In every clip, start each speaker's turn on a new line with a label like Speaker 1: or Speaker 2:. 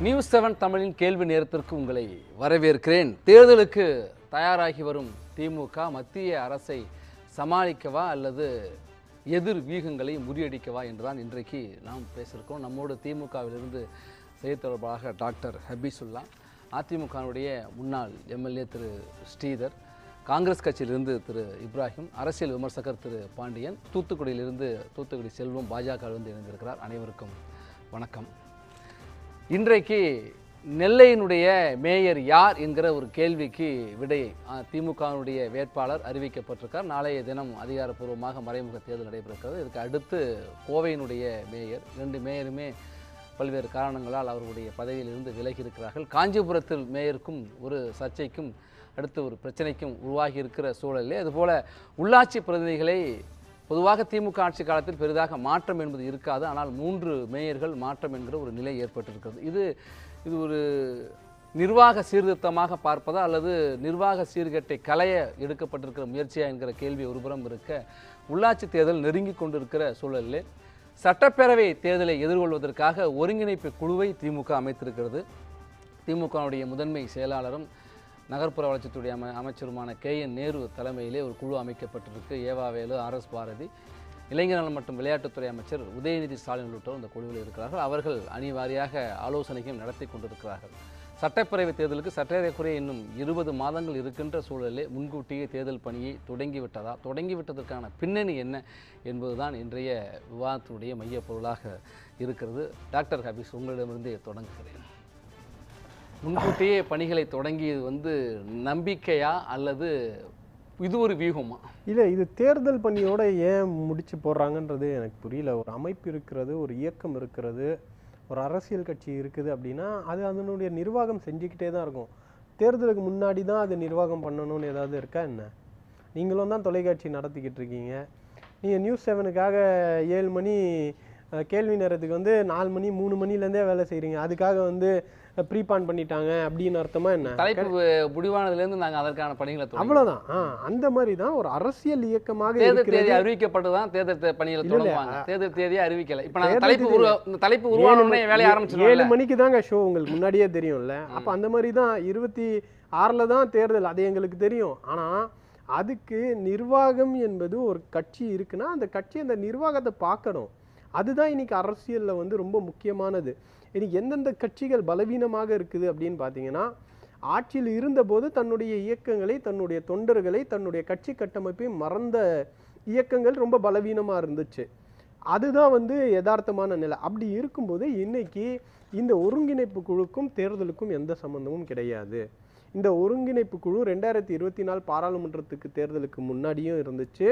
Speaker 1: நியூஸ்7 தமிழின் கேள்வி நேரத்திற்கு உங்களை வரவேற்கிறேன். தேர்தலுக்கு தயாராகி வரும் திமுக மத்திய அரசை சமாளிக்கவா அல்லது எதிர் வியூகங்களை முறியடிக்கவா என்றுதான் இன்றைக்கு நாம் பேசியிருக்கோம். நம்மோடு திமுகவிலிருந்து செய்தி தொடர்பாக டாக்டர் ஹபீசுல்லா, அதிமுகவுடைய முன்னாள் எம்எல்ஏ திரு ஸ்ரீதர், காங்கிரஸ் கட்சியிலிருந்து திரு இப்ராஹிம், அரசியல் விமர்சகர் திரு பாண்டியன், தூத்துக்குடி செல்வம் பாஜகவிலிருந்து இணைந்திருக்கிறார். அனைவருக்கும் வணக்கம். இன்றைக்கு நெல்லையினுடைய மேயர் யார் என்கிற ஒரு கேள்விக்கு விடை திமுகவினுடைய வேட்பாளர் அறிவிக்கப்பட்டிருக்கார். நாளைய தினம் அதிகாரப்பூர்வமாக மறைமுக தேர்தல் நடைபெறுகிறது. இதுக்கு அடுத்து கோவையினுடைய மேயர், 2 மேயருமே பல்வேறு காரணங்களால் அவர்களுடைய பதவியிலிருந்து விலகி இருக்கிறார்கள். காஞ்சிபுரத்தில் மேயருக்கும் ஒரு சர்ச்சைக்கும் அடுத்து ஒரு பிரச்சனைக்கும் உருவாகி இருக்கிற சூழலில் அதுபோல உள்ளாட்சி பிரதிநிதிகளை பொதுவாக திமுக ஆட்சி காலத்தில் பெரிதாக மாற்றம் என்பது இருக்காது. ஆனால் 3 மேயர்கள் மாற்றம் என்கிற ஒரு நிலை ஏற்பட்டிருக்கிறது. இது ஒரு நிர்வாக சீர்திருத்தமாக பார்ப்பதா அல்லது நிர்வாக சீர்கேட்டை களைய எடுக்கப்பட்டிருக்கிற முயற்சியா என்கிற கேள்வி ஒருபுறம் இருக்க, உள்ளாட்சி தேர்தல் நெருங்கி கொண்டிருக்கிற சூழலில் சட்டப்பேரவை தேர்தலை எதிர்கொள்வதற்காக ஒருங்கிணைப்பு குழுவை திமுக அமைத்திருக்கிறது. திமுகவுடைய முதன்மை செயலாளரும் நகர்ப்புற வளர்ச்சித்துறை அமைச்சருமான KN நேரு தலைமையிலே ஒரு குழு அமைக்கப்பட்டிருக்கு. ஏவாவேலு, RS பாரதி, இளைஞர் நலன் மற்றும் விளையாட்டுத்துறை அமைச்சர் உதயநிதி ஸ்டாலின் உள்ளிட்டோர் இந்த குழுவில் இருக்கிறார்கள். அவர்கள் அணிவாரியாக ஆலோசனையும் நடத்தி கொண்டிருக்கிறார்கள். சட்டப்பேரவை தேர்தலுக்கு சற்றேறக்குறைய இன்னும் 20 மாதங்கள் இருக்கின்ற சூழலிலே முன்கூட்டியே தேர்தல் பணியை தொடங்கிவிட்டதற்கான பின்னணி என்ன என்பதுதான் இன்றைய விவாதத்தினுடைய மையப்பொருளாக இருக்கிறது. டாக்டர் ஹபீஸ், உங்களிடமிருந்தே தொடங்குகிறேன். முன்கூட்டியே பணிகளை தொடங்கியது நம்பிக்கையா அல்லது இது ஒரு வியூகமா?
Speaker 2: இல்லை, இது தேர்தல் பணியோட ஏன் முடிச்சு போடுறாங்கன்றது எனக்கு புரியல. ஒரு அமைப்பு இருக்கிறது, ஒரு இயக்கம் இருக்கிறது, ஒரு அரசியல் கட்சி இருக்குது அப்படின்னா அது அதனுடைய நிர்வாகம் செஞ்சுக்கிட்டே தான் இருக்கும். தேர்தலுக்கு முன்னாடி தான் அது நிர்வாகம் பண்ணணும்னு ஏதாவது இருக்கா என்ன? நீங்களும் தான் தொலைக்காட்சி நடத்திக்கிட்டு இருக்கீங்க. நீங்கள் நியூஸ்7க்காக 7 மணி கேள்வி நேரத்துக்கு 4 மணி 3 மணிலேருந்தே வேலை செய்கிறீங்க. அதுக்காக ப்ரீபான் பண்ணிட்டாங்க அப்படின்னு அர்த்தமா என்ன?
Speaker 1: தலைப்பு முடிவானதுலேருந்து நாங்கள் அதற்கான பணிகளை
Speaker 2: அவ்வளோதான். அந்த மாதிரி தான் ஒரு அரசியல் இயக்கமாக
Speaker 1: தேர்தல் தேதி அறிவிக்கப்பட்டுதான் தேர்தல் பணிகளை தொடங்குவாங்க. தேர்தல் தேதியை அறிவிக்கல. இப்போ நாங்கள் தலைப்பு உருவானோடனே வேலையை ஆரம்பிச்சிடுவோம்.
Speaker 2: 7 மணிக்கு தாங்க ஷோ, உங்களுக்கு முன்னாடியே தெரியும்ல. அப்போ அந்த மாதிரி தான் 26ல் தான் தேர்தல், அது எங்களுக்கு தெரியும். ஆனால் அதுக்கு நிர்வாகம் என்பது ஒரு கட்சி இருக்குன்னா அந்த கட்சி அந்த நிர்வாகத்தை பார்க்கணும். அதுதான் இன்னைக்கு அரசியலில் ரொம்ப முக்கியமானது. இன்னைக்கு எந்தெந்த கட்சிகள் பலவீனமாக இருக்குது அப்படின்னு பார்த்தீங்கன்னா, ஆட்சியில் இருந்தபோது தன்னுடைய இயக்கங்களை, தன்னுடைய தொண்டர்களை, தன்னுடைய கட்சி கட்டமைப்பை மறந்த இயக்கங்கள் ரொம்ப பலவீனமாக இருந்துச்சு. அதுதான் யதார்த்தமான நிலை. அப்படி இருக்கும்போது இன்னைக்கு இந்த ஒருங்கிணைப்பு குழுக்கும் தேர்தலுக்கும் எந்த சம்பந்தமும் கிடையாது. இந்த ஒருங்கிணைப்பு குழு 2024 பாராளுமன்றத்துக்கு தேர்தலுக்கு முன்னாடியும் இருந்துச்சு.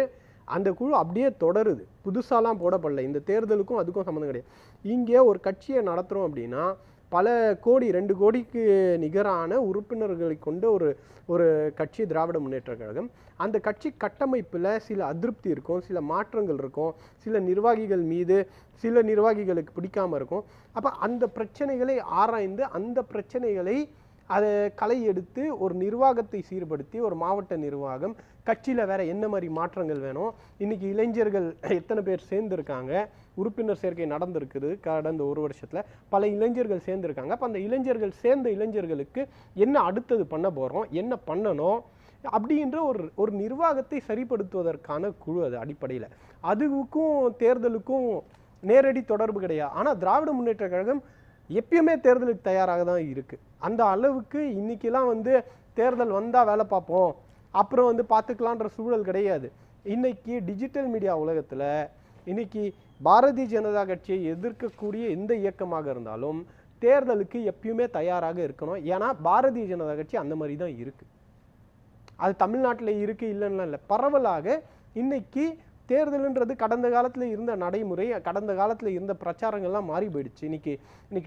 Speaker 2: அந்த குழு அப்படியே தொடருது, புதுசாலாம் போடப்படல. இந்த தேர்தலுக்கும் அதுக்கும் சம்மந்தம் கிடையாது. இங்கே ஒரு கட்சியை நடத்துகிறோம் அப்படின்னா பல கோடி, 2 கோடிக்கு நிகரான உறுப்பினர்களை கொண்ட ஒரு கட்சி திராவிட முன்னேற்ற கழகம். அந்த கட்சி கட்டமைப்பில் சில அதிருப்தி இருக்கும், சில மாற்றங்கள் இருக்கும், சில நிர்வாகிகள் மீது சில நிர்வாகிகளுக்கு பிடிக்காமல் இருக்கும். அப்போ அந்த பிரச்சனைகளை ஆராய்ந்து அந்த பிரச்சனைகளை அதை களை எடுத்து ஒரு நிர்வாகத்தை சீர்படுத்தி ஒரு மாவட்ட நிர்வாகம், கட்சியில் வேற என்ன மாதிரி மாற்றங்கள் வேணும், இன்னைக்கு இளைஞர்கள் எத்தனை பேர் சேர்ந்துருக்காங்க, உறுப்பினர் சேர்க்கை நடந்திருக்குது கடந்த 1 வருஷத்தில், பல இளைஞர்கள் சேர்ந்துருக்காங்க. அப்போ அந்த சேர்ந்த இளைஞர்களுக்கு என்ன அடுத்தது பண்ண போகிறோம், என்ன பண்ணணும் அப்படின்ற ஒரு நிர்வாகத்தை சரிப்படுத்துவதற்கான குழு. அது அடிப்படையில் அதுக்கும் தேர்தலுக்கும் நேரடி தொடர்பு கிடையாது. ஆனால் திராவிட முன்னேற்ற கழகம் எப்பயுமே தேர்தலுக்கு தயாராக தான் இருக்குது. அந்த அளவுக்கு இன்னைக்கெல்லாம் தேர்தல் வந்தால் வேலை பார்ப்போம், அப்புறம் பார்த்துக்கலான்ற சூழல் கிடையாது. இன்னைக்கு டிஜிட்டல் மீடியா உலகத்தில் இன்னைக்கு பாரதிய ஜனதா கட்சியை எதிர்க்கக்கூடிய எந்த இயக்கமாக இருந்தாலும் தேர்தலுக்கு எப்பயுமே தயாராக இருக்கணும். ஏன்னா பாரதிய ஜனதா கட்சி அந்த மாதிரி தான் இருக்குது. அது தமிழ்நாட்டில் இருக்குது இல்லைன்னா இல்லை, பரவலாக இன்னைக்கு தேர்தல்ன்றது கடந்த காலத்தில் இருந்த நடைமுறை, கடந்த காலத்தில் இருந்த பிரச்சாரங்கள்லாம் மாறி போயிடுச்சு. இன்னைக்கு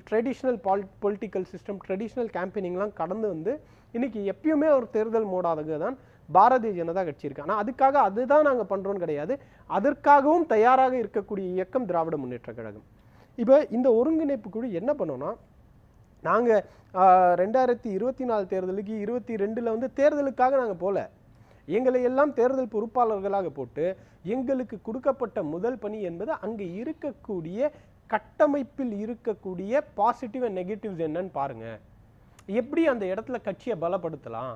Speaker 2: ட்ரெடிஷ்னல் பொலிட்டிக்கல் சிஸ்டம், ட்ரெடிஷ்னல் கேம்பெயினிங்லாம் கடந்து இன்னைக்கு எப்பயுமே ஒரு தேர்தல் மோடாக தான் பாரதிய ஜனதா கட்சி இருக்கு. ஆனால் அதுதான் நாங்கள் பண்ணுறோன்னு கிடையாது. அதற்காகவும் தயாராக இருக்கக்கூடிய இயக்கம் திராவிட முன்னேற்ற கழகம். இப்போ இந்த ஒருங்கிணைப்பு குழு என்ன பண்ணோம்னா, நாங்கள் 2024 தேர்தலுக்கு 22ல் தேர்தலுக்காக நாங்கள் போகல. எங்களை எல்லாம் தேர்தல் பொறுப்பாளர்களாக போட்டு எங்களுக்கு கொடுக்கப்பட்ட முதல் பணி என்பது அங்கே இருக்கக்கூடிய கட்டமைப்பில் இருக்கக்கூடிய பாசிட்டிவ் அண்ட் நெகட்டிவ்ஸ் என்னன்னு பாருங்க. எப்படி அந்த இடத்துல கட்சியை பலப்படுத்தலாம்.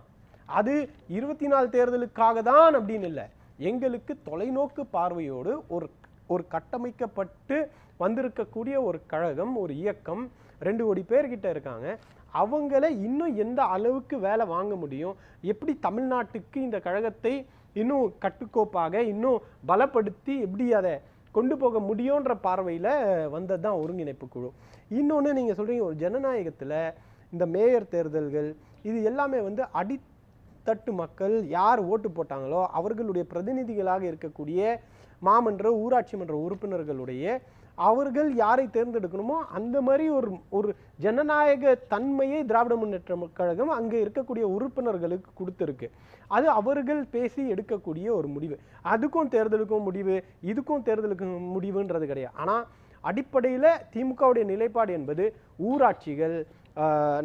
Speaker 2: அது 24 தேர்தலுக்காக தான் அப்படின்னு இல்லை, எங்களுக்கு தொலைநோக்கு பார்வையோடு ஒரு கட்டமைக்கப்பட்டு வந்திருக்கக்கூடிய ஒரு கழகம், ஒரு இயக்கம், 2 கோடி பேர்கிட்ட இருக்காங்க. அவங்கள இன்னும் எந்த அளவுக்கு வேலை வாங்க முடியும், எப்படி தமிழ்நாட்டுக்கு இந்த கழகத்தை இன்னும் கட்டுக்கோப்பாக இன்னும் பலப்படுத்தி எப்படி அதை கொண்டு போக முடியுன்ற பார்வையில் வந்தது தான் ஒருங்கிணைப்பு குழு. இன்னொன்று நீங்கள் சொல்கிறீங்க, ஒரு ஜனநாயகத்தில் இந்த மேயர் தேர்தல்கள் இது எல்லாமே வந்து அடித்தட்டு மக்கள் யார் ஓட்டு போட்டாங்களோ அவர்களுடைய பிரதிநிதிகளாக இருக்கக்கூடிய மாமன்ற ஊராட்சி மன்ற உறுப்பினர்களுடைய அவர்கள் யாரை தேர்ந்தெடுக்கணுமோ அந்த மாதிரி ஒரு ஜனநாயக தன்மையை திராவிட முன்னேற்ற கழகம் அங்கே இருக்கக்கூடிய உறுப்பினர்களுக்கு கொடுத்துருக்கு. அது அவர்கள் பேசி எடுக்கக்கூடிய ஒரு முடிவு. அதுக்கும் தேர்தலுக்கும் முடிவு, இதுக்கும் தேர்தலுக்கும் முடிவுன்றது கிடையாது. ஆனால் அடிப்படையில் திமுகவுடைய நிலைப்பாடு என்பது ஊராட்சிகள்,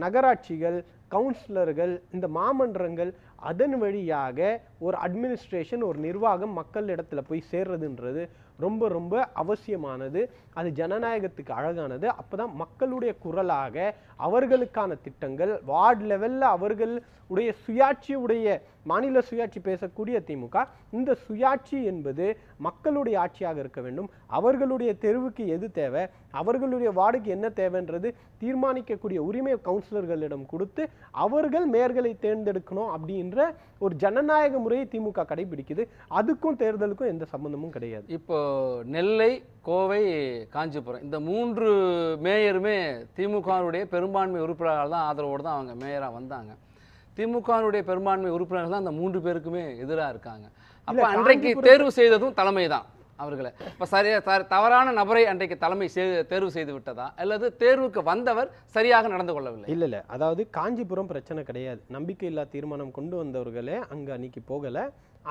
Speaker 2: நகராட்சிகள், கவுன்சிலர்கள், இந்த மாமன்றங்கள், அதன் வழியாக ஒரு அட்மினிஸ்ட்ரேஷன், ஒரு நிர்வாகம் மக்கள் இடத்துல போய் சேர்றதுன்றது ரொம்ப ரொம்ப அவசியமானது. அது ஜனநாயகத்துக்கு அழகானது. அப்போதான் மக்களுடைய குரலாக அவர்களுக்கான திட்டங்கள் வார்டு லெவலில் அவர்களுடைய சுயாட்சியுடைய மாநில சுயாட்சி பேசக்கூடிய திமுக இந்த சுயாட்சி என்பது மக்களுடைய ஆட்சியாக இருக்க வேண்டும். அவர்களுடைய தெருவுக்கு எது தேவை, அவர்களுடைய வார்டுக்கு என்ன தேவைன்றது தீர்மானிக்கக்கூடிய உரிமை கவுன்சிலர்களிடம் கொடுத்து அவர்கள் மேயர்களை தேர்ந்தெடுக்கணும் அப்படின்ற ஒரு ஜனநாயக முறையை திமுக கடைபிடிக்குது. அதுக்கும் தேர்தலுக்கும் எந்த சம்பந்தமும் கிடையாது.
Speaker 1: இப்போ நெல்லை, கோவை, காஞ்சிபுரம் இந்த 3 மேயருமே திமுகவுடைய பெரும்பான்மை உறுப்பினர்கள் தான் ஆதரவோடு தான் அவங்க மேயராக வந்தாங்க. திமுகவுடைய பெரும்பான்மை உறுப்பினர்கள் தான் அந்த 3 பேருக்குமே எதிராக இருக்காங்க. அப்போ அன்றைக்கு தேர்வு செய்ததும் தலைமை தான் அவர்களை. இப்போ தவறான நபரை அன்றைக்கு தலைமை தேர்வு செய்து விட்டதா அல்லது தேர்வுக்கு வந்தவர் சரியாக நடந்து கொள்ளவில்லை?
Speaker 2: இல்லை, அதாவது காஞ்சிபுரம் பிரச்சனை கிடையாது. நம்பிக்கையில்லா தீர்மானம் கொண்டு வந்தவர்களே அங்கே அன்னைக்கு போகலை.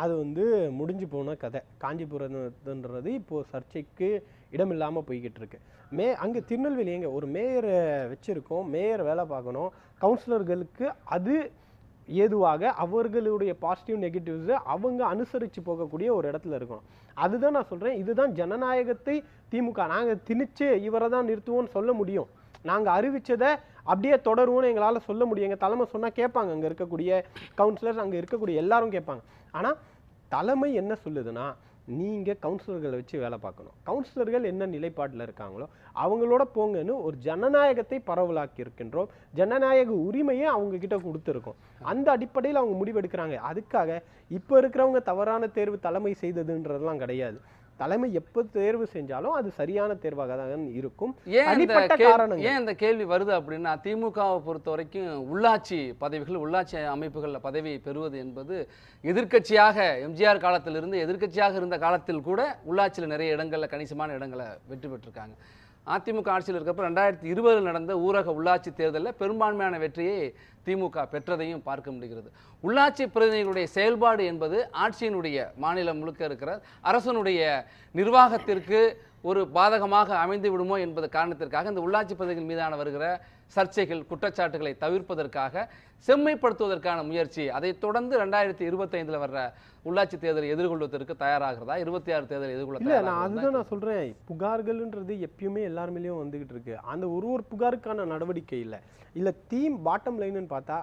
Speaker 2: அது வந்து முடிஞ்சு போன கதை. காஞ்சிபுரம்ன்றது இப்போது சர்ச்சைக்கு இடமில்லாமல் போய்கிட்டு இருக்கு. அங்கே திருநெல்வேலி எங்கே ஒரு மேயரை வச்சுருக்கோம், மேயர் வேலை பார்க்கணும், கவுன்சிலர்களுக்கு அது ஏதுவாக அவர்களுடைய பாசிட்டிவ் நெகட்டிவ்ஸை அவங்க அனுசரித்து போகக்கூடிய ஒரு இடத்துல இருக்கணும். அதுதான் நான் சொல்கிறேன். இதுதான் ஜனநாயகத்தை திமுக நாங்கள் திணிச்சு இவரை தான் நிறுத்துவோம்னு சொல்ல முடியும். நாங்கள் அறிவித்ததை அப்படியே தொடருவோம்னு எங்களால் சொல்ல முடியும். எங்கள் தலைமை சொன்னால் கேட்பாங்க, அங்கே இருக்கக்கூடிய கவுன்சிலர்ஸ், அங்கே இருக்கக்கூடிய எல்லாரும் கேட்பாங்க. ஆனால் தலைமை என்ன சொல்லுதுன்னா, நீங்கள் கவுன்சிலர்களை வச்சு வேலை பார்க்கணும், கவுன்சிலர்கள் என்ன நிலைப்பாட்டில் இருக்காங்களோ அவங்களோட போங்கன்னு ஒரு ஜனநாயகத்தை பரவலாக்கி இருக்கின்றோம். ஜனநாயக உரிமையை அவங்க கிட்ட கொடுத்துருக்கோம். அந்த அடிப்படையில் அவங்க முடிவெடுக்கிறாங்க. அதுக்காக இப்போ இருக்கிறவங்க தவறான தேர்வு தலைமை செய்ததுன்றதெல்லாம் கிடையாது. தலைமை எப்போ தேர்வு செஞ்சாலும் அது சரியான தேர்வாக தான் இருக்கும்.
Speaker 1: ஏன் இந்த கேள்வி வருது அப்படின்னா, திமுகவை பொறுத்த வரைக்கும் உள்ளாட்சி பதவிகள், உள்ளாட்சி அமைப்புகளில் பதவி பெறுவது என்பது எதிர்க்கட்சியாக எம்ஜிஆர் காலத்திலிருந்து எதிர்க்கட்சியாக இருந்த காலத்தில் கூட உள்ளாட்சியில் நிறைய இடங்களில் கணிசமான இடங்களை வெற்றி பெற்றிருக்காங்க. அதிமுக ஆட்சியில் இருக்கப்போ 2020 நடந்த ஊரக உள்ளாட்சி தேர்தலில் பெரும்பான்மையான வெற்றியை திமுக பெற்றதையும் பார்க்க முடிகிறது. உள்ளாட்சி பிரதிநிதிகளுடைய செயல்பாடு என்பது ஆட்சியினுடைய மாநிலம் முழுக்க இருக்கிற அரசனுடைய நிர்வாகத்திற்கு ஒரு பாதகமாக அமைந்து விடுமோ என்பது காரணத்திற்காக இந்த உள்ளாட்சி பிரதிநிதிகள் மீதான வருகிற சர்ச்சைகள், குற்றச்சாட்டுகளை தவிர்ப்பதற்காக செம்மைப்படுத்துவதற்கான முயற்சி. அதைத் தொடர்ந்து 2025 வர்ற உள்ளாட்சி தேர்தலை எதிர்கொள்வதற்கு தயாராகிறதா, 26 தேர்தலை எதிர்கொள்ள?
Speaker 2: இல்லை, நான் அதுதான் நான் சொல்கிறேன். புகார்கள்ன்றது எப்பயுமே எல்லார் மேலேயும் வந்துகிட்டு இருக்கு. அந்த ஒரு புகாருக்கான நடவடிக்கை இல்லை பாட்டம் லைன்னு பார்த்தா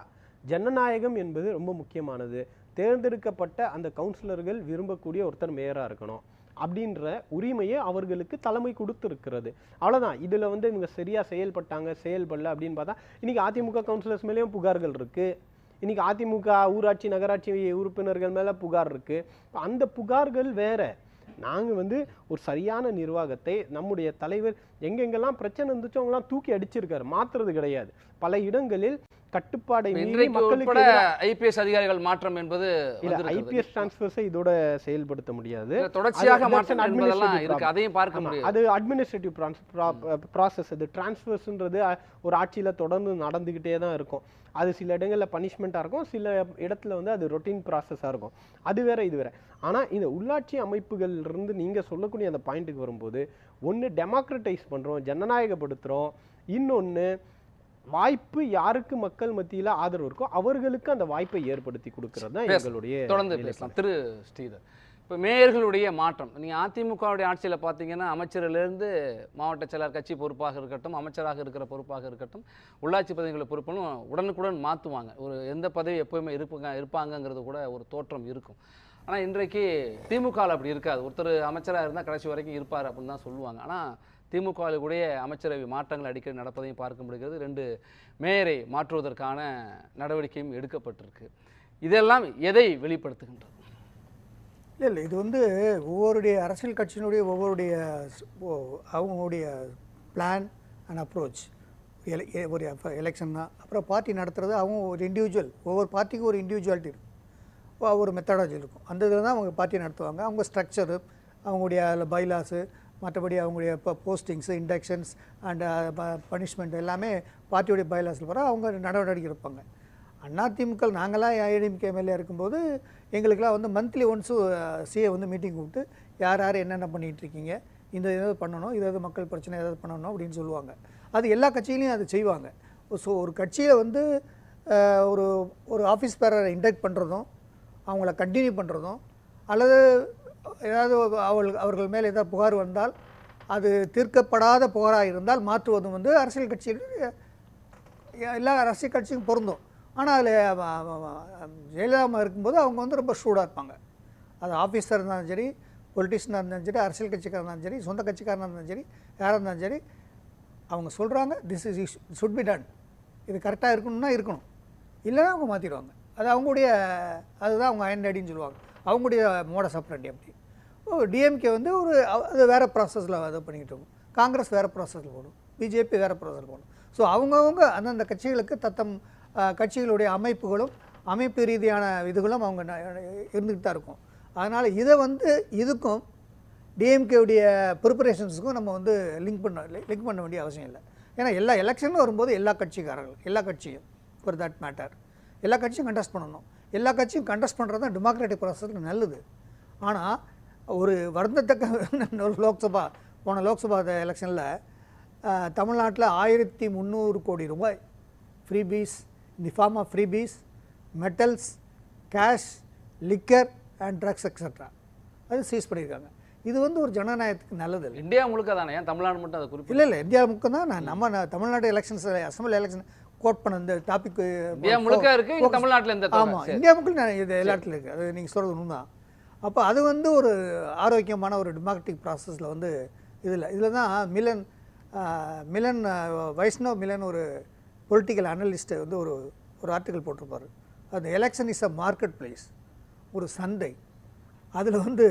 Speaker 2: ஜனநாயகம் என்பது ரொம்ப முக்கியமானது. தேர்ந்தெடுக்கப்பட்ட அந்த கவுன்சிலர்கள் விரும்பக்கூடிய ஒருத்தர் மேயராக இருக்கணும் அப்படின்ற உரிமையை அவர்களுக்கு தலைமை கொடுத்துருக்கிறது. அவ்வளோதான். இதில் வந்து இவங்க சரியாக செயல்பட்டாங்க, செயல்படல அப்படின்னு பார்த்தா இன்றைக்கி அதிமுக கவுன்சிலர்ஸ் மேலேயும் புகார்கள் இருக்குது. இன்றைக்கி அதிமுக ஊராட்சி நகராட்சி உறுப்பினர்கள் மேலே புகார் இருக்குது. அந்த புகார்கள் வேற. நாங்கள் வந்து ஒரு சரியான நிர்வாகத்தை நம்முடைய தலைவர் எங்கெங்கெல்லாம் பிரச்சனை இருந்துச்சோ அவங்களாம் தூக்கி அடிச்சிருக்காரு, மாற்றுறது கிடையாது. பல இடங்களில் கட்டுப்பாடை மீறி மக்களுக்கு
Speaker 1: ஐபிஎஸ் அதிகாரிகள் மாற்றம் என்பது
Speaker 2: ஐபிஎஸ் டிரான்ஸ்ஃபர்ஸை இதோட செயல்படுத்த முடியாது.
Speaker 1: தொடர்ச்சியாக மாற்றம் என்பதெல்லாம் இருக்கு, அதையும் பார்க்க முடியாது.
Speaker 2: அது அட்மினிஸ்ட்ரேட்டிவ் ப்ராசஸ். அது டிரான்ஸ்ஃபர்ஸ்ன்றது ஒரு ஆட்சியில் தொடர்ந்து நடந்துக்கிட்டே தான் இருக்கும். அது சில இடங்களில் பனிஷ்மெண்ட்டாக இருக்கும், சில இடத்துல வந்து அது ரொட்டீன் ப்ராசஸாக இருக்கும். அது வேற இது வேற. ஆனால் இந்த உள்ளாட்சி அமைப்புகள் இருந்து நீங்கள் சொல்லக்கூடிய அந்த பாயிண்ட்டுக்கு வரும்போது ஒன்று டெமோக்ரட்டைஸ் பண்ணுறோம், ஜனநாயகப்படுத்துகிறோம். இன்னொன்று வாய்ப்பு யாருக்கு மக்கள் மத்தியில் ஆதரவு இருக்கோ அவர்களுக்கு அந்த வாய்ப்பை ஏற்படுத்தி கொடுக்கறது தான் எங்களுடைய.
Speaker 1: தொடர்ந்து பேசலாம். திரு ஸ்ரீதர், இப்போ மேயர்களுடைய மாற்றம் நீங்கள் அதிமுகவுடைய ஆட்சியில் பார்த்தீங்கன்னா அமைச்சரிலிருந்து மாவட்ட செயலாளர் கட்சி பொறுப்பாக இருக்கட்டும், அமைச்சராக இருக்கிற பொறுப்பாக இருக்கட்டும், உள்ளாட்சி பதவிகளை பொறுப்புன்னு உடனுக்குடன் மாற்றுவாங்க. ஒரு எந்த பதவி எப்போயுமே இருப்பாங்கங்கிறது கூட ஒரு தோற்றம் இருக்கும். ஆனால் இன்றைக்கு திமுகவில் அப்படி இருக்காது. ஒருத்தர் அமைச்சராக இருந்தால் கடைசி வரைக்கும் இருப்பார் அப்படின்னு தான் சொல்லுவாங்க. ஆனால் திமுகவுடைய அமைச்சரவை மாற்றங்கள் அடிக்கடி நடப்பதையும் பார்க்க முடிகிறது. 2 மேயரை மாற்றுவதற்கான நடவடிக்கையும் எடுக்கப்பட்டிருக்கு. இதெல்லாம் எதை வெளிப்படுத்துகின்றது?
Speaker 3: இல்லை, இது வந்து ஒவ்வொருடைய அரசியல் கட்சியினுடைய அவங்களுடைய பிளான் அண்ட் அப்ரோச். ஒரு எலெக்ஷன் தான், அப்புறம் பார்ட்டி நடத்துறது அவங்க ஒரு இண்டிவிஜுவல், ஒவ்வொரு பார்ட்டிக்கும் ஒரு இண்டிவிஜுவாலிட்டி இருக்கும், ஒரு மெத்தடாலஜி இருக்கும். அந்த இதில் தான் அவங்க பார்ட்டி நடத்துவாங்க. அவங்க ஸ்ட்ரக்சரு, அவங்களுடைய பைலாஸு, மற்றபடி அவங்களுடைய போஸ்டிங்ஸு, இண்டக்ஷன்ஸ் அண்ட் பனிஷ்மெண்ட் எல்லாமே பார்ட்டியோடைய பைலாஸில் வர அவங்க நடவடிக்கை இருப்பாங்க. அதிமுக நாங்களாம் ஏடிஎம்கே எம்எல்ஏ இருக்கும்போது எங்களுக்கெல்லாம் வந்து மந்த்லி ஒன்ஸு சிஏ வந்து மீட்டிங் கூப்பிட்டு யார் யார் என்னென்ன பண்ணிகிட்ருக்கீங்க, இந்த ஏதாவது பண்ணணும், ஏதாவது மக்கள் பிரச்சனை ஏதாவது பண்ணணும் அப்படின்னு சொல்லுவாங்க. அது எல்லா கட்சியிலையும் அது செய்வாங்க. ஸோ ஒரு கட்சியில் வந்து ஒரு ஒரு ஆஃபீஸ் பேரரை இன்டெக்ட் பண்ணுறதும், அவங்கள கண்டினியூ பண்ணுறதும், அல்லது ஏதாவது அவர்கள் மேலே ஏதாவது புகார் வந்தால் அது தீர்க்கப்படாத புகாராக இருந்தால் மாற்றுவதும் வந்து அரசியல் கட்சியில் எல்லா அரசியல் கட்சிக்கும் பொருந்தும். ஆனால் அதில் ஜெயலலிதா இருக்கும்போது அவங்க வந்து ரொம்ப ஷூடாக இருப்பாங்க. அது ஆஃபீஸராக இருந்தாலும் சரி, பொலிட்டிஷியனாக இருந்தாலும் சரி, அரசியல் கட்சிக்காரனாக இருந்தாலும் சரி, சொந்த கட்சிக்காரனாக இருந்தாலும் சரி, யாராக இருந்தாலும் சரி, அவங்க சொல்கிறாங்க this is should be done, இது கரெக்டாக இருக்கணும்னா இருக்கணும், இல்லைன்னா அவங்க மாற்றிடுவாங்க. அது அவங்களுடைய அதுதான் அவங்க அயன்டாடின்னு சொல்லுவாங்க, அவங்களுடைய மோடஸ் ஆப்பரண்டி. அப்படி டிஎம்கே வந்து அது வேறு ப்ராசஸில் இது பண்ணிக்கிட்டு இருக்கும், காங்கிரஸ் வேறு ப்ராசஸில் போகணும், பிஜேபி வேறு ப்ராசஸில் போகணும். ஸோ அவங்கவுங்க அந்தந்த கட்சிகளுக்கு தத்தம் கட்சிகளுடைய அமைப்புகளும் அமைப்பு ரீதியான இதுகளும் அவங்க இருந்துகிட்டு தான் இருக்கும். அதனால் இதை வந்து இதுக்கும் டிஎம்கேவுடைய ப்ரிப்பரேஷன்ஸுக்கும் நம்ம வந்து லிங்க் பண்ண வேண்டிய அவசியம் இல்லை. ஏன்னா எல்லா எலெக்ஷனும் வரும்போது எல்லா கட்சியும் ஃபார் தட் மேட்டர் எல்லா கட்சியும் கண்டெஸ்ட் பண்ணணும். எல்லா கட்சியும் கண்டெஸ்ட் பண்ணுறது தான் டெமோக்ராட்டிக் ப்ராசஸுக்கு நல்லது. ஆனால் ஒரு வருந்தத்தக்க போன லோக்சபா எலெக்ஷனில் தமிழ்நாட்டில் 1300 கோடி ரூபாய் freebies, the form of freebies, metals, cash, liquor and drugs etcetera அது சீஸ் பண்ணியிருக்காங்க. இது வந்து ஒரு ஜனநாயகத்துக்கு நல்லது இல்லை.
Speaker 1: இந்தியா முழுக்க தானே, ஏன் தமிழ்நாடு மட்டும் அதை குறிப்பிட்டு?
Speaker 3: இல்லை இந்தியா முழுக்க தான். நம்ம Tamil Nadu elections assembly election quote பண்ண இந்த டாபிக்
Speaker 1: இந்தியா முழுக்க இருக்குது, தமிழ்நாட்டில் இந்த
Speaker 3: ஆமாம் இந்தியா முழுக்க இது எல்லா இடத்துல இருக்குது. அது நீங்கள் சொல்கிறது ஒன்று தான். அப்போ அது வந்து ஒரு ஆரோக்கியமான ஒரு டெமோக்ராட்டிக் ப்ராசஸில் வந்து இதில் தான் மிலன் வைஷ்ணவ் மிலன் ஒரு பொலிட்டிக்கல் அனலிஸ்ட்டை வந்து ஒரு ஆர்டிக்கல் போட்டிருப்பார். அந்த election is a market place, ஒரு சந்தை. அதில் வந்து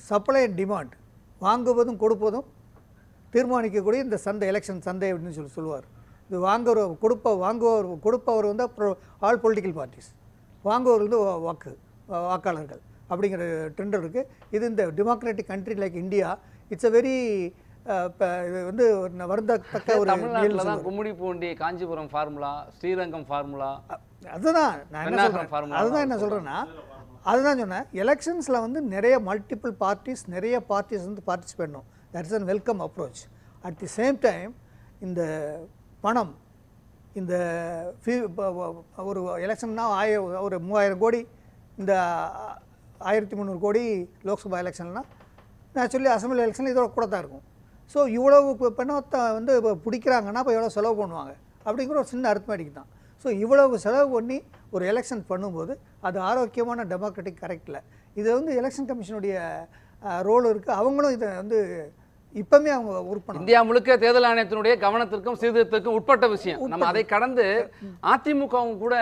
Speaker 3: சப்ளை அண்ட் டிமாண்ட், வாங்குவதும் கொடுப்பதும் தீர்மானிக்கக்கூடிய இந்த சந்தை எலெக்ஷன் சந்தை அப்படின்னு சொல்லுவார். இது கொடுப்பவர் வந்து ஆல் பொலிட்டிக்கல் பார்ட்டிஸ், வாங்குவவர் வந்து வாக்காளர்கள் அப்படிங்கிற ட்ரெண்ட் இருக்குது. இது இந்த democratic country like India it's a very இது வந்து வருந்தத்தக்க ஒரு
Speaker 1: தமிழ்நாட்டில் தான் கும்மிடிப்பூண்டி, காஞ்சிபுரம் ஃபார்முலா, ஸ்ரீரங்கம் ஃபார்முலா.
Speaker 3: அதுதான் நான் என்ன சொல்கிறேன், அதுதான் என்ன சொல்கிறேன்னா அதுதான் சொன்னேன். எலெக்ஷன்ஸில் வந்து நிறைய மல்டிபிள் பார்ட்டிஸ் வந்து பார்ட்டிசிபேட் பண்ணணும். That's an welcome approach. At the same time இந்த பணம், இந்த ஒரு எலெக்ஷன்னா ஒரு 3000 கோடி, இந்த 1300 கோடி லோக்சபா எலெக்ஷன்னால் நேச்சுரலி அசம்பிளி எலெக்ஷனில் இதோட கூட தான் இருக்கும். ஸோ இவ்வளவு பணத்தை வந்து இப்போ பிடிக்கிறாங்கன்னா இப்போ எவ்வளோ செலவு பண்ணுவாங்க அப்படிங்கிற ஒரு சின்ன அரித்மெட்டிக் தான். ஸோ இவ்வளவு செலவு பண்ணி ஒரு எலெக்ஷன் பண்ணும்போது அது ஆரோக்கியமான டெமோக்ராட்டிக் கரெக்டில். இது வந்து எலெக்ஷன் கமிஷனுடைய ரோல் இருக்குது. அவங்களும் இதை வந்து இப்பவுமே அவங்க உறுப்பினர்
Speaker 1: இந்தியா முழுக்க தேர்தல் ஆணையத்தினுடைய கவனத்திற்கும் சீர்திருத்தத்திற்கும் உட்பட்ட விஷயம். நம்ம அதை கடந்து அதிமுகவும் கூட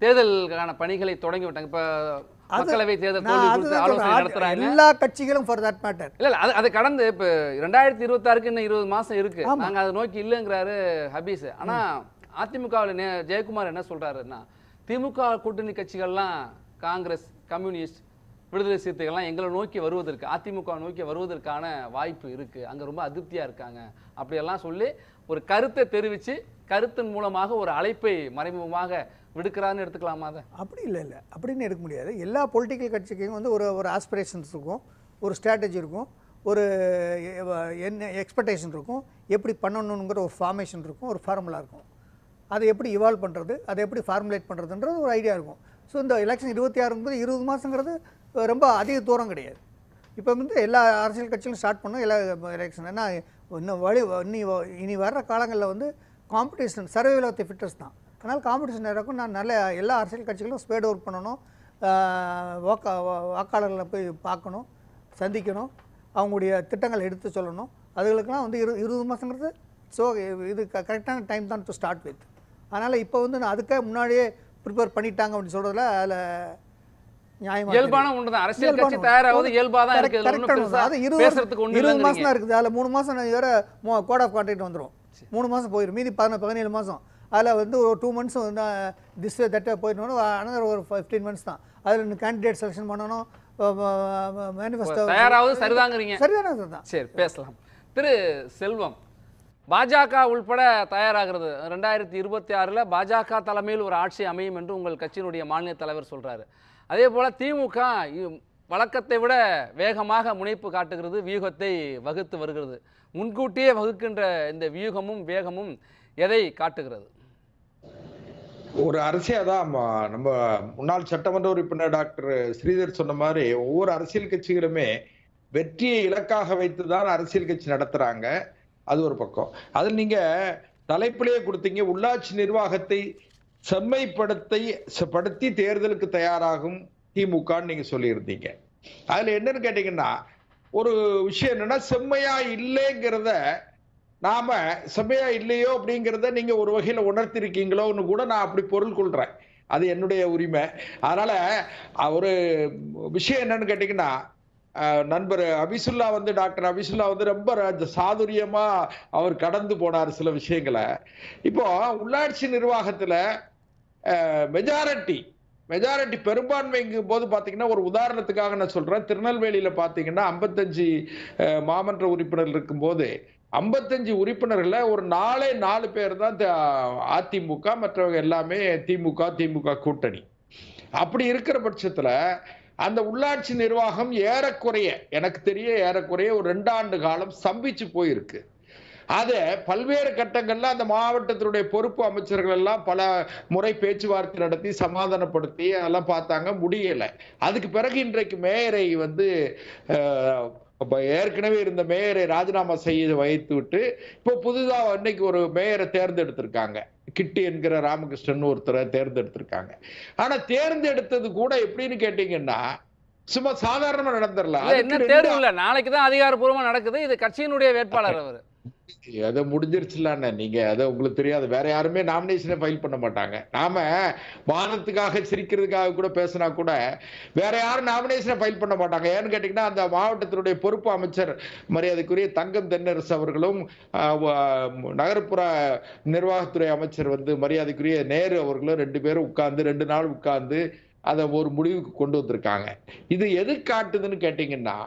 Speaker 1: தேர்தலுக்கான பணிகளை தொடங்கி விட்டாங்க. இப்போ மக்களவை தேர்தல் ஆலோசனை நடத்துறாங்க
Speaker 3: எல்லா கட்சிகளும் ஃபார் தட் மேட்டர்.
Speaker 1: இல்ல அதை கடந்து இப்போ 2026க்கு இன்னும் 20 மாசம் இருக்கு, நாங்க அதை நோக்கி இல்லைங்கிறாரு ஹபீஸ். ஆனா அதிமுகவில் ஜெயக்குமார் என்ன சொல்றாருன்னா, திமுக கூட்டணி கட்சிகள்லாம் காங்கிரஸ், கம்யூனிஸ்ட், விடுதலை சிறுத்தைகள்லாம் எங்களை நோக்கி வருவதற்கு, அதிமுக நோக்கி வருவதற்கான வாய்ப்பு இருக்கு, அங்க ரொம்ப அதிருப்தியா இருக்காங்க அப்படியெல்லாம் சொல்லி ஒரு கருத்தை தெரிவித்து கருத்தின் மூலமாக ஒரு அழைப்பை மறைமுகமாக விடுக்கிறான்னு எடுத்துக்கலாமா? அதை
Speaker 3: அப்படி இல்லை அப்படின்னு எடுக்க முடியாது. எல்லா பொலிட்டிக்கல் கட்சிக்கும் வந்து ஒரு ஆஸ்பிரேஷன்ஸ் இருக்கும், ஒரு ஸ்ட்ராட்டஜி இருக்கும், ஒரு எக்ஸ்பெக்டேஷன் இருக்கும், எப்படி பண்ணணுங்கிற ஒரு ஃபார்மேஷன் இருக்கும், ஒரு ஃபார்முலா இருக்கும். அதை எப்படி இவால்வ் பண்ணுறது, அதை எப்படி ஃபார்முலேட் பண்ணுறதுன்றது ஒரு ஐடியா இருக்கும். ஸோ இந்த எலெக்ஷன் 26 20 மாதங்கிறது ரொம்ப அதிக தூரம் கிடையாது. இப்போ வந்து எல்லா அரசியல் கட்சிகளும் ஸ்டார்ட் பண்ணோம் எல்லா எலெக்ஷன். ஏன்னா இன்னும் இனி வர்ற காலங்களில் வந்து competition survival of the fitters தான். அதனால் காம்படிஷன் இருக்கும். நான் நல்ல எல்லா அரசியல் கட்சிகளும் ஸ்பேட் ஒர்க் பண்ணணும், வாக்காளர்களை போய் பார்க்கணும், சந்திக்கணும், அவங்களுடைய திட்டங்களை எடுத்து சொல்லணும். அதுகளுக்கெல்லாம் வந்து 20 மாதங்கிறது ஸோ இது கரெக்டான டைம் தான் டு ஸ்டார்ட் வித். அதனால் இப்போ வந்து நான் அதுக்காக முன்னாடியே ப்ரிப்பேர் பண்ணிட்டாங்க அப்படின்னு சொல்கிறதுல அதில் நியாயமாக
Speaker 1: இயல்பான ஒன்று தான். அரசியல் கட்சி தயாராவது இயல்பாக தான் இருக்குது.
Speaker 3: அது 20 மாதம் தான் இருக்குது. அதில் 3 மாதம் வேறு கோட் ஆஃப் கான்ட்ராக்ட் வந்துடும். 3 மாதம் போயிடும். மீதி 17 மாதம். அதில் வந்து ஒரு 2 months வந்து திஸ் தட்டாக போயிடணும். அனதர் ஒரு 15 months தான். அதில் கேண்டிடேட் செலெக்ஷன் பண்ணணும், மேனிஃபெஸ்டோ
Speaker 1: தயாராவது சரிதாங்கிறீங்க.
Speaker 3: சரிதானது தான்.
Speaker 1: சரி, பேசலாம். திரு செல்வம், பாஜக உள்பட தயாராகிறது. 2026 பாஜக தலைமையில் ஒரு ஆட்சி அமையும் என்று உங்கள் கட்சியினுடைய மாநில தலைவர் சொல்றாரு. அதே போல திமுக வழக்கத்தை விட வேகமாக முனைப்பு காட்டுகிறது, வியூகத்தை வகுத்து வருகிறது. முன்கூட்டியே வகுக்கின்ற இந்த வியூகமும் வேகமும் எதை காட்டுகிறது?
Speaker 4: ஒரு அரசியல் தான் நம்ம முன்னாள் சட்டமன்ற உறுப்பினர் டாக்டர் ஸ்ரீதர் சொன்ன மாதிரி ஒவ்வொரு அரசியல் கட்சிகளுமே வெற்றியை இலக்காக வைத்துதான் அரசியல் கட்சி நடத்துறாங்க. அது ஒரு பக்கம். அதில் நீங்க தலைப்பிலேயே கொடுத்தீங்க, உள்ளாட்சி நிர்வாகத்தை செம்மைப்படுத்தி தேர்தலுக்கு தயாராகும் திமுகன்னு நீங்க சொல்லியிருந்தீங்க. அதுல என்னன்னு கேட்டீங்கன்னா, ஒரு விஷயம் என்னன்னா, செம்மையா இல்லைங்கிறத நாம செம்மையா இல்லையோ அப்படிங்கிறத நீங்க ஒரு வகையில உணர்த்திருக்கீங்களோன்னு கூட நான் அப்படி பொருள் கொள்றேன். அது என்னுடைய உரிமை. அதனால ஒரு விஷயம் என்னன்னு கேட்டீங்கன்னா, நண்பர் அபிசுல்லா வந்து டாக்டர் அபிசுல்லா வந்து ரொம்ப சாதுரியமா அவர் கடந்து போனார் சில விஷயங்களை. இப்போ உள்ளாட்சி நிர்வாகத்துல மெஜாரிட்டி பெரும்பான்மைங்கும் போது பாத்தீங்கன்னா, ஒரு உதாரணத்துக்காக நான் சொல்றேன், திருநெல்வேலியில பாத்தீங்கன்னா 55 மாமன்ற உறுப்பினர் இருக்கும்போது 55 உறுப்பினர்கள ஒரு 4 பேர் தான் அதிமுக, மற்றவங்க எல்லாமே திமுக கூட்டணி. அப்படி இருக்கிற பட்சத்துல அந்த உள்ளாட்சி நிர்வாகம் எனக்கு தெரிய ஏறக்குறைய ஒரு 2 ஆண்டு காலம் ஸ்தம்பிச்சு போயிருக்கு. அது பல்வேறு கட்டங்கள்ல அந்த மாவட்டத்தினுடைய பொறுப்பு அமைச்சர்கள் எல்லாம் பல முறை பேச்சுவார்த்தை நடத்தி சமாதானப்படுத்தி அதெல்லாம் பார்த்தாங்க, முடியல. அதுக்கு பிறகு இன்றைக்கு மேயரை வந்து ஏற்கனவே இருந்த மேயரை ராஜினாமா செய்ய வைத்து விட்டு இப்போ புதுதா இன்னைக்கு ஒரு மேயரை தேர்ந்தெடுத்திருக்காங்க. கிட்டி என்கிற ராமகிருஷ்ணன் ஒருத்தரை தேர்ந்தெடுத்திருக்காங்க. ஆனா தேர்ந்தெடுத்தது கூட எப்படின்னு கேட்டீங்கன்னா, சும்மா சாதாரணமா நடந்துடலாம்.
Speaker 1: என்ன தேர்வு இல்ல, நாளைக்குதான் அதிகாரப்பூர்வமா நடக்குது. இது கட்சியினுடைய வேட்பாளர் அவர்.
Speaker 4: அதை முடிஞ்சிருச்சுலான்னு நீங்க அதை உங்களுக்கு தெரியாது. வேற யாருமே நாமினேஷனை ஃபைல் பண்ண மாட்டாங்க. நாம வாதத்துக்காக சிரிக்கிறதுக்காக கூட பேசினா கூட வேற யாரும் நாமினேஷனை ஃபைல் பண்ண மாட்டாங்க. ஏன்னு கேட்டீங்கன்னா, அந்த மாவட்டத்தினுடைய பொறுப்பு அமைச்சர் மரியாதைக்குரிய தங்கம் தென்னரசு அவர்களும் நகர்ப்புற நிர்வாகத்துறை அமைச்சர் வந்து மரியாதைக்குரிய நேரு அவர்களும் 2 பேரும் உட்கார்ந்து 2 நாள் உட்கார்ந்து அதை ஒரு முடிவுக்கு கொண்டு வந்திருக்காங்க. இது எது காட்டுதுன்னு கேட்டீங்கன்னா,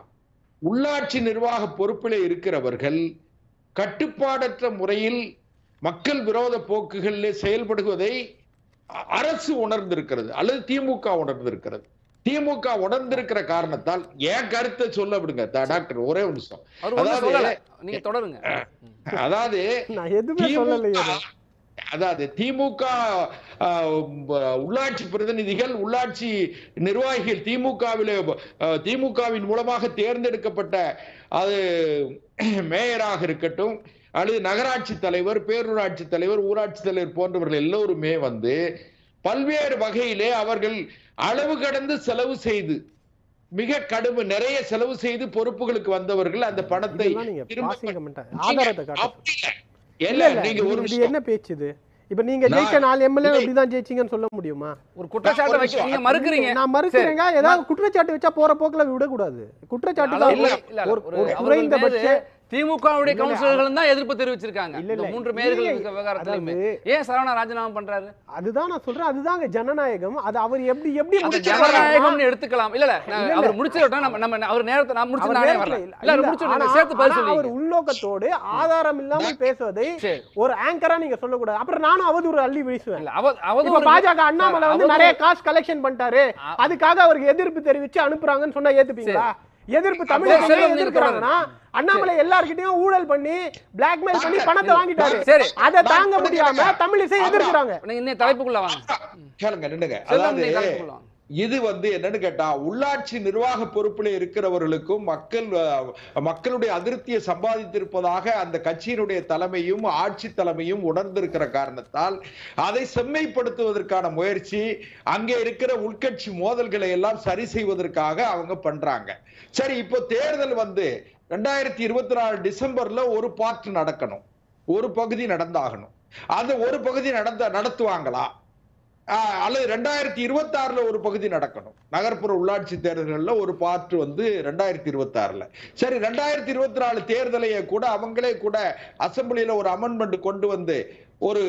Speaker 4: உள்ளாட்சி நிர்வாக பொறுப்பில் இருக்கிறவர்கள் கட்டுப்பாடற்ற முறையில் மக்கள் விரோத போக்குகளில் செயல்படுவதை அரசு உணர்ந்திருக்கிறது அல்லது திமுக உணர்ந்திருக்கிறது. திமுக உணர்ந்திருக்கிற காரணத்தால் என் கருத்தை சொல்ல விடுங்க டாக்டர், ஒரே ஒரு நிமிஷம்.
Speaker 1: நீங்க தொடருங்க.
Speaker 4: அதாவது திமுக உள்ளாட்சி பிரதிநிதிகள், உள்ளாட்சி நிர்வாகிகள் திமுகவின் மூலமாக தேர்ந்தெடுக்கப்பட்ட அது மேயராக இருக்கட்டும் அல்லது நகராட்சி தலைவர், பேரூராட்சி தலைவர், ஊராட்சி தலைவர் போன்றவர்கள் எல்லோருமே வந்து பல்வேறு வகையிலே அவர்கள் அளவு கடந்து செலவு செய்து நிறைய செலவு செய்து பொறுப்புகளுக்கு வந்தவர்கள் அந்த பணத்தை
Speaker 2: என்ன பேச்சு இது? இப்ப நீங்க ஜெயிச்ச 4 எம்எல்ஏ அப்படிதான் ஜெயிச்சீங்கன்னு சொல்ல முடியுமா?
Speaker 1: ஒரு குற்றச்சாட்டு வைக்க நீங்க மறுக்கறீங்க.
Speaker 2: நான் மறுக்கறேங்க. ஏதாவது குற்றச்சாட்டு வச்சா போற போக்குல விட கூடாது. குற்றச்சாட்டு தான் ஒரு குறைந்தபட்ச
Speaker 1: திமுகவுடைய கவுன்சிலர்கள் தான் எதிர்ப்பு தெரிவிச்சிருக்காங்க. இந்த 3 மேயர்கள் விவகாரத்திலுமே ஏன் சரவணா ராஜினாமா பண்றாரு?
Speaker 2: அதுதான் நான் சொல்றேன், அதுதாங்க ஜனநாயகம். அது அவர் எப்படி
Speaker 1: ஜனநாயகம்னு எடுத்துக்கலாம். இல்ல அவர் முடிச்சிரட்டும். நம்ம அவர் நேரத்தை நான் முடிச்சு நானே வரல. இல்ல முடிச்சு சேர்த்து பதில் சொல்லுங்க.
Speaker 2: அவர் உள்நோக்கத்தோடு ஆதாரம் இல்லாமல் பேசுவதை ஒரு ஆங்கரா நீங்க சொல்ல கூடாது. அப்புறம் நானும் அவதூறு அள்ளி வீசுவேன். இப்ப பாஜக அண்ணாமலை வந்து நிறைய காசு கலெக்ஷன் பண்ணிட்டாரு, அதுக்காக அவருக்கு எதிர்ப்பு தெரிவிச்சு அனுப்புறாங்கன்னு சொன்னா ஏத்துப்பீங்களா? எதிர்ப்பு தமிழக எதிர்க்கிறாங்கன்னா அண்ணாமலை எல்லார்கிட்டயும் ஊழல் பண்ணி பிளாக்மெயில் பண்ணி பணத்தை வாங்கிட்டாரு. அதை தாங்க முடியாம தமிழிசை எதிர்க்கிறாங்க.
Speaker 1: நீங்க தலைப்புக்குள்ள வாங்க.
Speaker 4: கேளுங்க, நின்னுங்க. அதாவது இது என்னன்னு கேட்டா உள்ளாட்சி நிர்வாக பொறுப்பில் இருக்கிறவர்களுக்கும் மக்களுடைய அதிருப்தியை சம்பாதித்திருப்பதாக அந்த கட்சியினுடைய தலைமையும் ஆட்சி தலைமையும் உணர்ந்திருக்கிற காரணத்தால் அதை செம்மைப்படுத்துவதற்கான முயற்சி, அங்கே இருக்கிற உள்கட்சி மோதல்களை எல்லாம் சரி செய்வதற்காக அவங்க பண்றாங்க. சரி, இப்போ தேர்தல் 2024 டிசம்பர்ல ஒரு பார்ட் நடக்கணும், ஒரு பகுதி நடந்தாகணும். அந்த ஒரு பகுதி நடத்துவாங்களா, அல்லது 2026 ஒரு பகுதி நடக்கணும்? நகர்ப்புற உள்ளாட்சி தேர்தல்கள்ல ஒரு பார்ட் 2026. சரி, 2024 தேர்தலையே கூட அவங்களே கூட அசம்பிளியில ஒரு அமெண்ட்மெண்ட் கொண்டு வந்து, ஒரு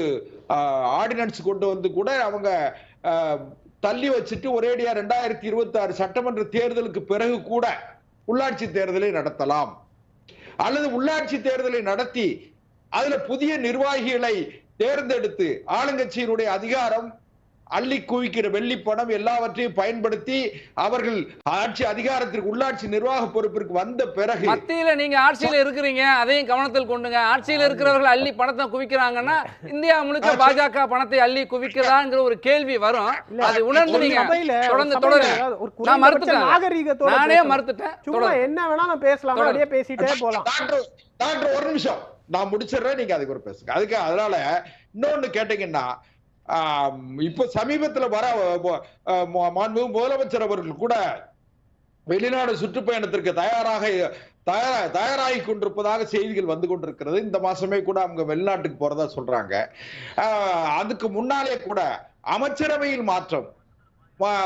Speaker 4: ஆர்டினன்ஸ் கொண்டு வந்து கூட அவங்க தள்ளி வச்சுட்டு ஒரேடியா 2026 சட்டமன்ற தேர்தலுக்கு பிறகு கூட உள்ளாட்சி தேர்தலை நடத்தலாம். அல்லது உள்ளாட்சி தேர்தலை நடத்தி அதுல புதிய நிர்வாகிகளை தேர்ந்தெடுத்து ஆளுங்கட்சியினுடைய அதிகாரம் அள்ளி குவிக்கிற வெள்ளி பணம் எல்லாவற்றையும் பயன்படுத்தி அவர்கள் ஆட்சி அதிகாரத்திற்கு உள்ளாட்சி நிர்வாக பொறுப்பிற்கு வந்த பிறகு,
Speaker 1: மத்தியில நீங்க ஆட்சியில இருக்கிறீங்க, அதையும் கவனத்தில் கொண்டுங்க. ஆட்சியில இருக்கிறவர்கள் அள்ளி பணத்தை குவிக்கிறாங்கன்னா இந்தியா முழுக்க பாஜக பணத்தை அள்ளி குவிக்கிறதாங்கிற ஒரு கேள்வி வரும். அது உணர்ந்து நீங்க தொடருங்க. நான் மறுத்துட்டேன், நானே மறுத்துட்டேன்.
Speaker 2: சும்மா என்ன வேணாலும் பேசலாம், அப்படியே பேசிட்டே போலாம்.
Speaker 4: டாக்டர் ஒரு நிமிஷம் நான் முடிச்சிடுறேன், நீங்க அதுக்கு ஒரு பேசுங்க. அதுக்கு அதனால இன்னொன்னு கேட்டீங்கன்னா, இப்ப சமீபத்துல மாண்பு முதலமைச்சர் அவர்கள் கூட வெளிநாடு சுற்றுப்பயணத்திற்கு தயாராகி கொண்டிருப்பதாக செய்திகள் வந்து கொண்டிருக்கிறது. இந்த மாசமே கூட அவங்க வெளிநாட்டுக்கு போறதா சொல்றாங்க. அதுக்கு முன்னாலே கூட அமைச்சரவையில் மாற்றம்,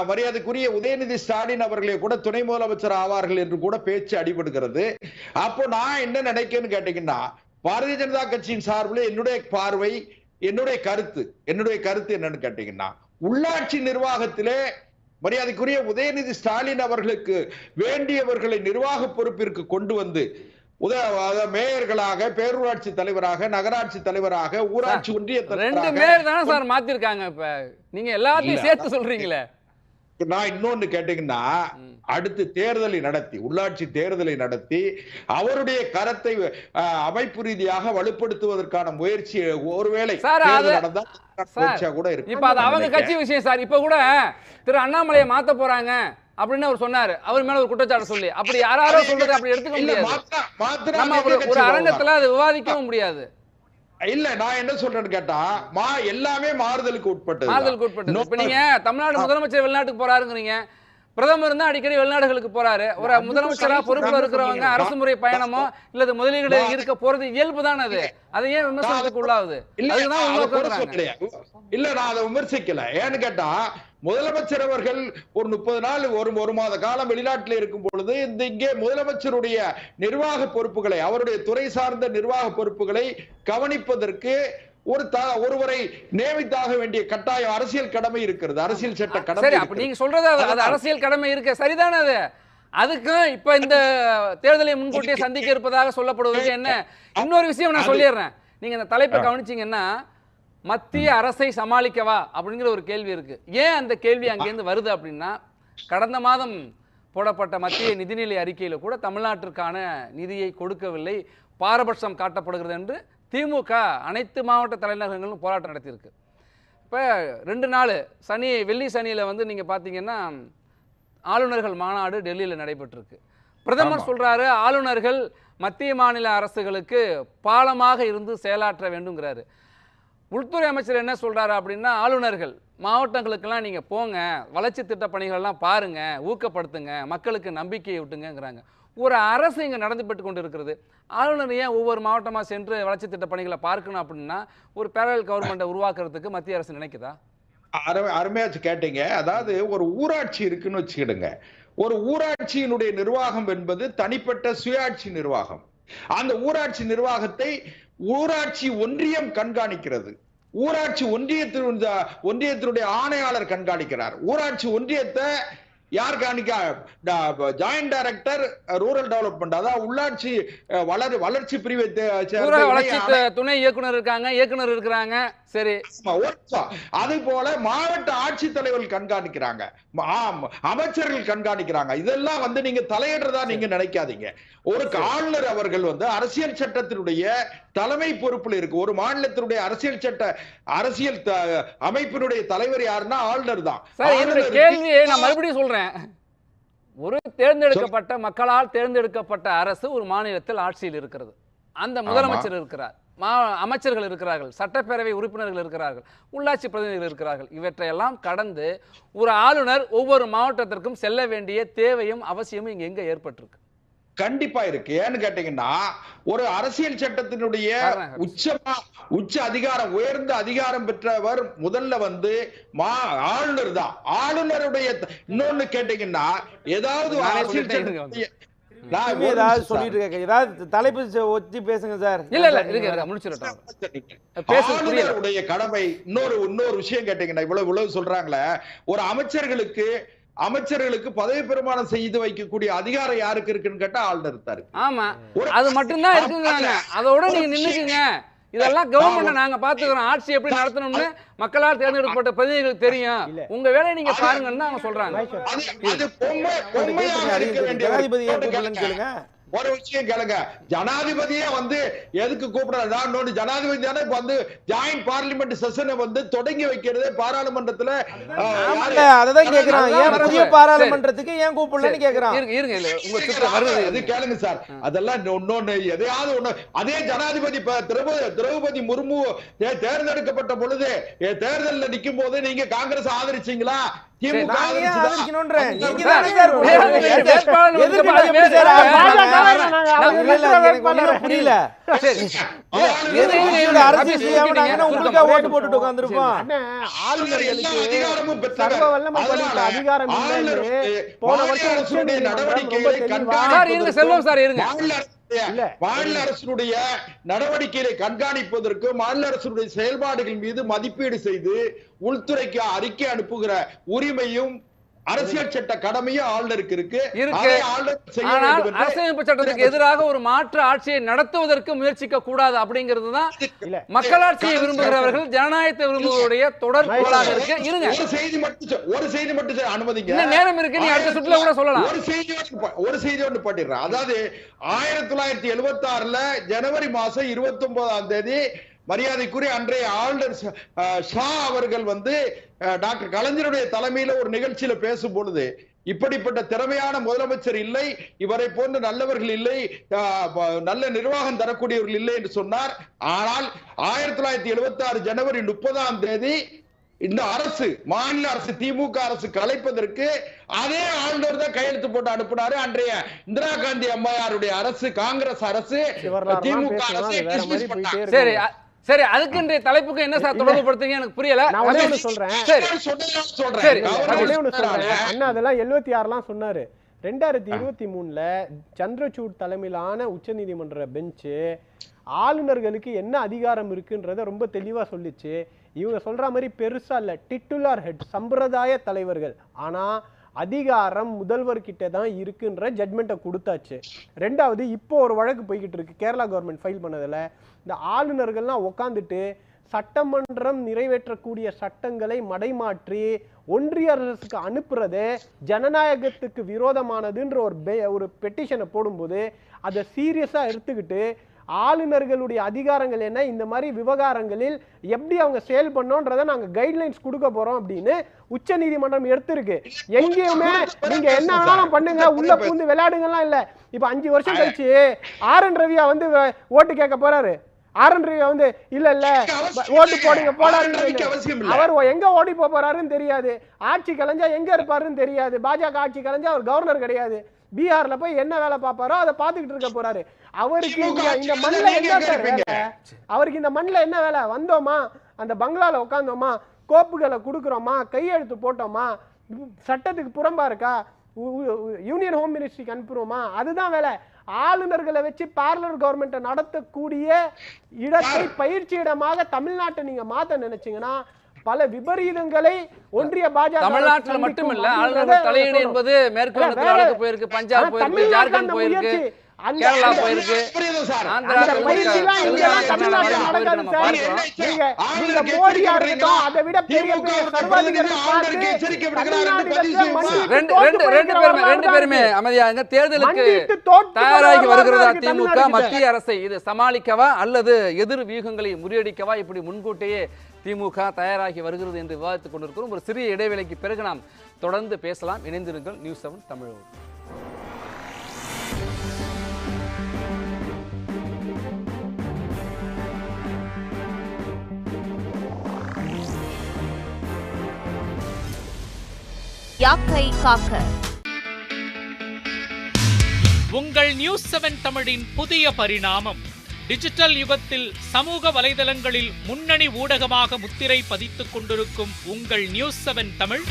Speaker 4: மரியாதைக்குரிய உதயநிதி ஸ்டாலின் அவர்களே கூட துணை முதலமைச்சர் ஆவார்கள் என்று கூட பேச்சு அடிபடுகிறது. அப்போ நான் என்ன நினைக்கிறேன்னு கேட்டீங்கன்னா, பாரதிய ஜனதா கட்சியின் சார்பில் என்னுடைய பார்வை, என்னுடைய கருத்து என்னன்னு கேட்டீங்கன்னா, உள்ளாட்சி நிர்வாகத்திலே மரியாதைக்குரிய உதயநிதி ஸ்டாலின் அவர்களுக்கு வேண்டியவர்களை நிர்வாக பொறுப்பிற்கு கொண்டு வந்து மேயர்களாக, பேரூராட்சி தலைவராக, நகராட்சி தலைவராக, ஊராட்சி ஒன்றிய தலைவராக
Speaker 1: 2 பேர் தானே சார் மாத்திருக்காங்க. இப்ப நீங்க எல்லாத்தையும் சேர்த்து சொல்றீங்களே.
Speaker 4: நான் இன்னொன்னு கேட்டீங்கன்னா, அடுத்து தேர்தலை நடத்தி, உள்ளாட்சி தேர்தலை நடத்தி அவருடைய கரத்தை அமைப்பு ரீதியாக வலுப்படுத்துவதற்கான முயற்சி ஒருவேளை கூட இருக்கு.
Speaker 1: இப்ப அது அவங்க கட்சி விஷயம் சார். இப்ப கூட திரு அண்ணாமலையை மாத்த போறாங்க அப்படின்னு அவர் சொன்னாரு. அவர் மேல ஒரு குற்றச்சாட்டு சொல்லி, அப்படி யாரோ சொல்றது அப்படி எடுத்துக்க முடியாது. நம்ம ஒரு அரங்கத்துல அது விவாதிக்கவும் முடியாது.
Speaker 4: இல்ல, நான் என்ன சொல்றேன்னு கேட்டா, எல்லாமே மாறுதலுக்கு உட்பட்டது.
Speaker 1: இப்ப நீங்க தமிழ்நாடு முதலமைச்சர் வெளிநாட்டுக்கு போறாருங்கிறீங்க, பிரதமர் தான் அடிக்கடி வெளிநாடுகளுக்கு போறாரு. ஒரு முதலமைச்சரா பொறுப்புல இருக்கிறவங்க அரசு முறை பயணமோ இல்லது முதலீடு இருக்க போறது இயல்பு தானே. அது ஏன் விமர்சனத்துக்கு உள்ளாகுது?
Speaker 4: இல்ல, நான் அதை விமர்சிக்கல. ஏன்னு கேட்டா, முதலமைச்சர் அவர்கள் ஒரு 30 நாள் ஒரு மாத காலம் வெளிநாட்டில் இருக்கும் பொழுது இங்கே முதலமைச்சருடைய நிர்வாக பொறுப்புகளை, அவருடைய துறை சார்ந்த நிர்வாக பொறுப்புகளை கவனிப்பதற்கு ஒருவரை நியமித்தாக வேண்டிய கட்டாயம், அரசியல் கடமை இருக்கிறது, அரசியல் சட்ட கடமை.
Speaker 1: சரி, அப்ப நீங்க சொல்றது அது அரசியல் கடமை இருக்கு, சரிதானே? அது அதுக்கும் இப்ப இந்த தேர்தலை முன்கூட்டியே சந்திக்க இருப்பதாக சொல்லப்படுவது என்ன? இன்னொரு விஷயம் நான் சொல்லிடுறேன். நீங்க இந்த தலைப்பை கவனிச்சீங்கன்னா, மத்திய அரசை சமாளிக்கவா அப்படிங்கிற ஒரு கேள்வி இருக்கு. ஏன் அந்த கேள்வி அங்கேருந்து வருது அப்படின்னா, கடந்த மாதம் போடப்பட்ட மத்திய நிதிநிலை அறிக்கையில கூட தமிழ்நாட்டிற்கான நிதியை கொடுக்கவில்லை, பாரபட்சம் காட்டப்படுகிறது என்று திமுக அனைத்து மாவட்ட தலைநகரங்களும் போராட்டம் நடத்தியிருக்கு. இப்போ 2 நாள் வெள்ளி சனியில் நீங்கள் பார்த்தீங்கன்னா ஆளுநர்கள் மாநாடு டெல்லியில் நடைபெற்றிருக்கு. பிரதமர் சொல்கிறாரு, ஆளுநர்கள் மத்திய மாநில அரசுகளுக்கு பாலமாக இருந்து செயலாற்ற வேண்டுங்கிறாரு. உள்துறை அமைச்சர் என்ன சொல்கிறாரு அப்படின்னா, ஆளுநர்கள் மாவட்டங்களுக்கெல்லாம் நீங்கள் போங்க, வளர்ச்சி திட்ட பணிகளெல்லாம் பாருங்கள், ஊக்கப்படுத்துங்க, மக்களுக்கு நம்பிக்கையை விட்டுங்கிறாங்க. ஒரு அரசு இங்கே நடந்துபட்டு கொண்டு இருக்கிறது. ஆளுநர் ஏன் ஒவ்வொரு மாவட்டமாக சென்று வளர்ச்சி திட்ட பணிகளை பார்க்கணும் அப்படின்னா, ஒரு பேரல் கவர்மெண்ட்டை உருவாக்குறதுக்கு மத்திய அரசு நினைக்குதா?
Speaker 4: அருமையாச்சு கேட்டீங்க. அதாவது ஒரு ஊராட்சி இருக்குன்னு வச்சுக்கிடுங்க. ஒரு ஊராட்சியினுடைய நிர்வாகம் என்பது தனிப்பட்ட சுயாட்சி நிர்வாகம். அந்த ஊராட்சி நிர்வாகத்தை ஊராட்சி ஒன்றியம் கண்காணிக்கிறது. ஊராட்சி ஒன்றியத்தினுடைய ஆணையாளர் கண்காணிக்கிறார். ஊராட்சி ஒன்றியத்தை யார் கவனிக்க? ஜாயிண்ட் டைரக்டர் ரூரல் டெவலப்மெண்ட், அதாவது உள்ளாட்சி வளர்ச்சி பிரிவை
Speaker 1: வளர்ச்சி துணை இயக்குனர் இருக்காங்க, இயக்குனர் இருக்கிறாங்க. சரி,
Speaker 4: அது போல மாவட்ட ஆட்சித்தலைவர்கள் கண்காணிக்கிறாங்க, அமைச்சர்கள் கண்காணிக்கிறாங்க. இதெல்லாம் வந்து நீங்க தலையிடுறதா நீங்க நினைக்காதீங்க. ஒரு ஆளுநர் அவர்கள் வந்து அரசியல் சட்டத்தினுடைய தலைமை பொறுப்புல இருக்கு. ஒரு மாநிலத்தினுடைய அரசியல் அமைப்பினுடைய தலைவர் யாருன்னா ஆளுநர் தான்.
Speaker 1: கேள்வியை நான் மறுபடியும் சொல்றேன். ஒரு தேர்ந்தெடுக்கப்பட்ட மக்களால் தேர்ந்தெடுக்கப்பட்ட அரசு ஒரு மாநிலத்தில் ஆட்சியில் இருக்கிறது. அந்த முதலமைச்சர் இருக்கிறார், அமைச்சர்கள் இருக்கிறார்கள், சட்டப்பேரவை உறுப்பினர்கள் இருக்கிறார்கள், உள்ளாட்சி பிரதிநிதிகள் இருக்கிறார்கள். இவற்றையெல்லாம் கடந்து ஒரு ஆளுநர் ஒவ்வொரு மாவட்டத்திற்கும் செல்ல வேண்டிய தேவையும் அவசியமும் இங்க எங்க ஏற்பட்டிருக்கு?
Speaker 4: கண்டிப்பா இருக்கு. ஏன்னு கேட்டீங்கன்னா, ஒரு அரசியல் சட்டத்தினுடைய உச்ச அதிகாரம், உயர்ந்த அதிகாரம் பெற்றவர் முதல்ல வந்து ஆளுநர் தான். ஆளுநருடைய இன்னொன்னு கேட்டீங்கன்னா, ஏதாவது அரசியல் சட்டத்துடைய கடமை. இன்னொரு விஷயம் கேட்டீங்கன்னா, இவ்வளவு சொல்றாங்களே, ஒரு அமைச்சர்களுக்கு பதவி பிரமாணம் செய்து வைக்கக்கூடிய அதிகாரம் யாருக்கு இருக்குன்னு கேட்டா ஆளுநர் இருக்கு.
Speaker 1: ஆமா, அது மட்டும்தான் இருக்குங்க. அதோட நீங்க நின்னுக்குங்க, இதெல்லாம் கவர்மெண்ட் நாங்க பாத்துக்கிறோம், ஆட்சி எப்படி நடத்தணும்னு மக்களால் தேர்ந்தெடுக்கப்பட்ட பிரதிநிதிகளுக்கு தெரியும், உங்க வேலையை நீங்க பாருங்கன்னு அவங்க சொல்றாங்க.
Speaker 4: ஒரு விஷயம் கேளுங்க, ஜனாதிபதியே வந்து எதுக்கு கூப்பிடுறாரு? ஜனாதிபதி தானே வந்து ஜாயிண்ட் பார்லிமெண்ட் செஷனை வந்து தொடங்கி வைக்கிறது பாராளுமன்றத்துல.
Speaker 5: அதான் கேக்குறான், ஏன் புதிய பாராளுமன்றத்துக்கு ஏன் கூப்பிடலன்னு கேக்குறான்.
Speaker 4: அது கேளுங்க சார், அதெல்லாம் இன்னொன்னு எதையாவது ஒண்ணு. அதே ஜனாதிபதி திரௌபதி முர்மு தேர்ந்தெடுக்கப்பட்ட பொழுது தேர்தலில் நிற்கும் போது நீங்க காங்கிரஸ் ஆதரிச்சீங்களா? மாநில அரசுடைய நடவடிக்கைகளை கண்காணிப்பதற்கு, மாநில அரசுடைய செயல்பாடுகள் மீது மதிப்பீடு செய்து உள்துறைக்கு அறிக்கை அனுப்புகிற உரிமையும் அரசியல் சட்ட கடமையும் ஆளுநருக்கு இருக்கு.
Speaker 1: அரசியலமைப்பு சட்டத்துக்கு எதிராக ஒரு மாற்று ஆட்சியை நடத்துவதற்கு முயற்சிக்க கூடாது அப்படிங்கிறதுதான் மக்களாட்சியை விரும்புகிறவர்கள், ஜனநாயகத்தை விரும்புவதுடைய தொடர் கோளாக இருக்கு. இருங்க,
Speaker 4: ஒரு செய்தி மட்டும் அனுமதிங்க,
Speaker 1: நேரம் இருக்கு, நீ அடுத்த சுற்றுல கூட சொல்லலாம்.
Speaker 4: ஒரு செய்தி ஒன்று பாட்டிடுறேன். அதாவது 1976 ஜனவரி மாசம் 29ஆம் தேதி மரியாதைக்குரிய அன்றைய ஆளுநர் ஷா அவர்கள் வந்து டாக்டர் கலைஞருடைய தலைமையில ஒரு நிகழ்ச்சியில பேசும் பொழுது, இப்படிப்பட்ட திறமையான முதலமைச்சர் இல்லை, இவரை போன்ற நல்லவர்கள் இல்லை, நல்ல நிர்வாகம் தரக்கூடியவர்கள் இல்லை என்று சொன்னார். ஆனால் 1976 ஜனவரி 30ஆம் தேதி இந்த அரசு, மாநில அரசு, திமுக அரசு கலைப்பதற்கு அதே ஆளுநர் தான் கையெழுத்து போட்டு அனுப்பினாரு. அன்றைய இந்திரா காந்தி அம்மையாருடைய அரசு, காங்கிரஸ் அரசு, திமுக அரசு.
Speaker 1: சரி சரி, அதுக்கு இன்றைய தலைப்புக்கு என்ன சார் தொடர்பு படுத்துறீங்க எனக்கு புரியல.
Speaker 2: நான் ஒண்ணே ஒண்ணு சொல்றேன். அண்ணா அதெல்லாம் 76 சொன்னாரு. 2023 சந்திரசூட் தலைமையிலான உச்ச நீதிமன்ற பெஞ்சு ஆளுநர்களுக்கு என்ன அதிகாரம் இருக்குன்றத ரொம்ப தெளிவா சொல்லிச்சு. இவங்க சொல்ற மாதிரி பெருசா இல்ல, டிட்டுலார் ஹெட், சம்பிரதாய தலைவர்கள். ஆனா அதிகாரம் முதல்வர் கிட்ட தான் இருக்குன்ற ஜட்மெண்ட்டை கொடுத்தாச்சு. ரெண்டாவது, இப்போ ஒரு வழக்கு போய்கிட்டு இருக்கு கேரளா கவர்மெண்ட் ஃபைல் பண்ணதுல. இந்த ஆளுநர்கள்லாம் உட்காந்துட்டு சட்டமன்றம் நிறைவேற்றக்கூடிய சட்டங்களை மடைமாற்றி ஒன்றிய அரசுக்கு அனுப்புறது ஜனநாயகத்துக்கு விரோதமானதுன்ற ஒரு பெட்டிஷனை போடும்போது அதை சீரியஸா எடுத்துக்கிட்டு ஆளுநர்களுடைய அதிகாரங்கள் என்ன, இந்த மாதிரி விவகாரங்களில் எப்படி அவங்க செயல் பண்ணோன்றதை நாங்க கைட்லைன்ஸ் கொடுக்க போறோம் அப்படின்னு உச்ச நீதிமன்றம் எடுத்திருக்கு. எங்கேயுமே நீங்க என்ன வேணாலும் பண்ணுங்க, உள்ள பூந்து விளையாடுங்கலாம் இல்ல. இப்ப 5 வருஷம் கழிச்சு ஆர்.என். ரவியா வந்து ஓட்டு கேட்க போறாரு. ஆர்.என். ரவியா வந்து இல்ல ஓட்டு போடுங்க போடாருன்னு அவர் எங்க ஓடி போறாருன்னு தெரியாது. ஆட்சி கலைஞ்சா எங்க இருப்பாருன்னு தெரியாது. பாஜக ஆட்சி கலைஞ்சா அவர் கவர்னர் கிடையாது. பீகார்ல போய் என்ன வேலை பார்ப்பாரோ அதை பார்த்துக்கிட்டு இருக்க போறாரு. அவருக்கு இந்த மண்ணில் என்ன சார் வேலை? அவருக்கு இந்த மண்ணில் என்ன வேலை? வந்தோமா, அந்த பங்களால உட்காந்தோமா, கோப்புகளை கொடுக்குறோமா, கையெழுத்து போட்டோமா, சட்டத்துக்கு புறம்பா இருக்கா, யூனியன் ஹோம் மினிஸ்ட்ரிக்கு அனுப்புறோமா, அதுதான் வேலை. ஆளுநர்களை வச்சு பார்லர் கவர்மெண்ட்டை நடத்தக்கூடிய இடத்தை பயிற்சி இடமாக தமிழ்நாட்டை நீங்க மாத்த நினைச்சீங்கன்னா பல விபரீதங்களை ஒன்றிய பாஜக
Speaker 1: தமிழ்நாட்டுல மட்டுமில்ல, ஆளுநர் தலையீடு என்பது மேற்கு வங்கத்துல வழக்கு போயிருக்கு, பஞ்சாப் போயிருக்கு, ஜார்க்கண்ட் போயிருக்கு, கேரளா போயிருக்கு, ஆந்திரா, ரெண்டு பேருமே அமைதியாக தேர்தலுக்கு தயாராகி வருகிறதா திமுக மத்திய அரசை இது சமாளிக்கவா அல்லது எதிர் வியூகங்களை முறியடிக்கவா இப்படி முன்கூட்டியே திமுக தயாராகி வருகிறது என்று விவாதித்துக் கொண்டிருக்கிறோம். ஒரு சிறிய இடைவேளைக்கு பிறகு நாம் தொடர்ந்து பேசலாம். இணைந்திருங்கள் நியூஸ் 7 தமிழோடு.
Speaker 6: யாக்கை காக்க
Speaker 7: உங்கள் நியூஸ் 7 தமிழின் புதிய பரிணாமம். டிஜிட்டல் யுகத்தில் சமூக வலைதளங்களில் முன்னணி ஊடகமாக முத்திரை பதித்துக் கொண்டிருக்கும் உங்கள் news 7 Tamil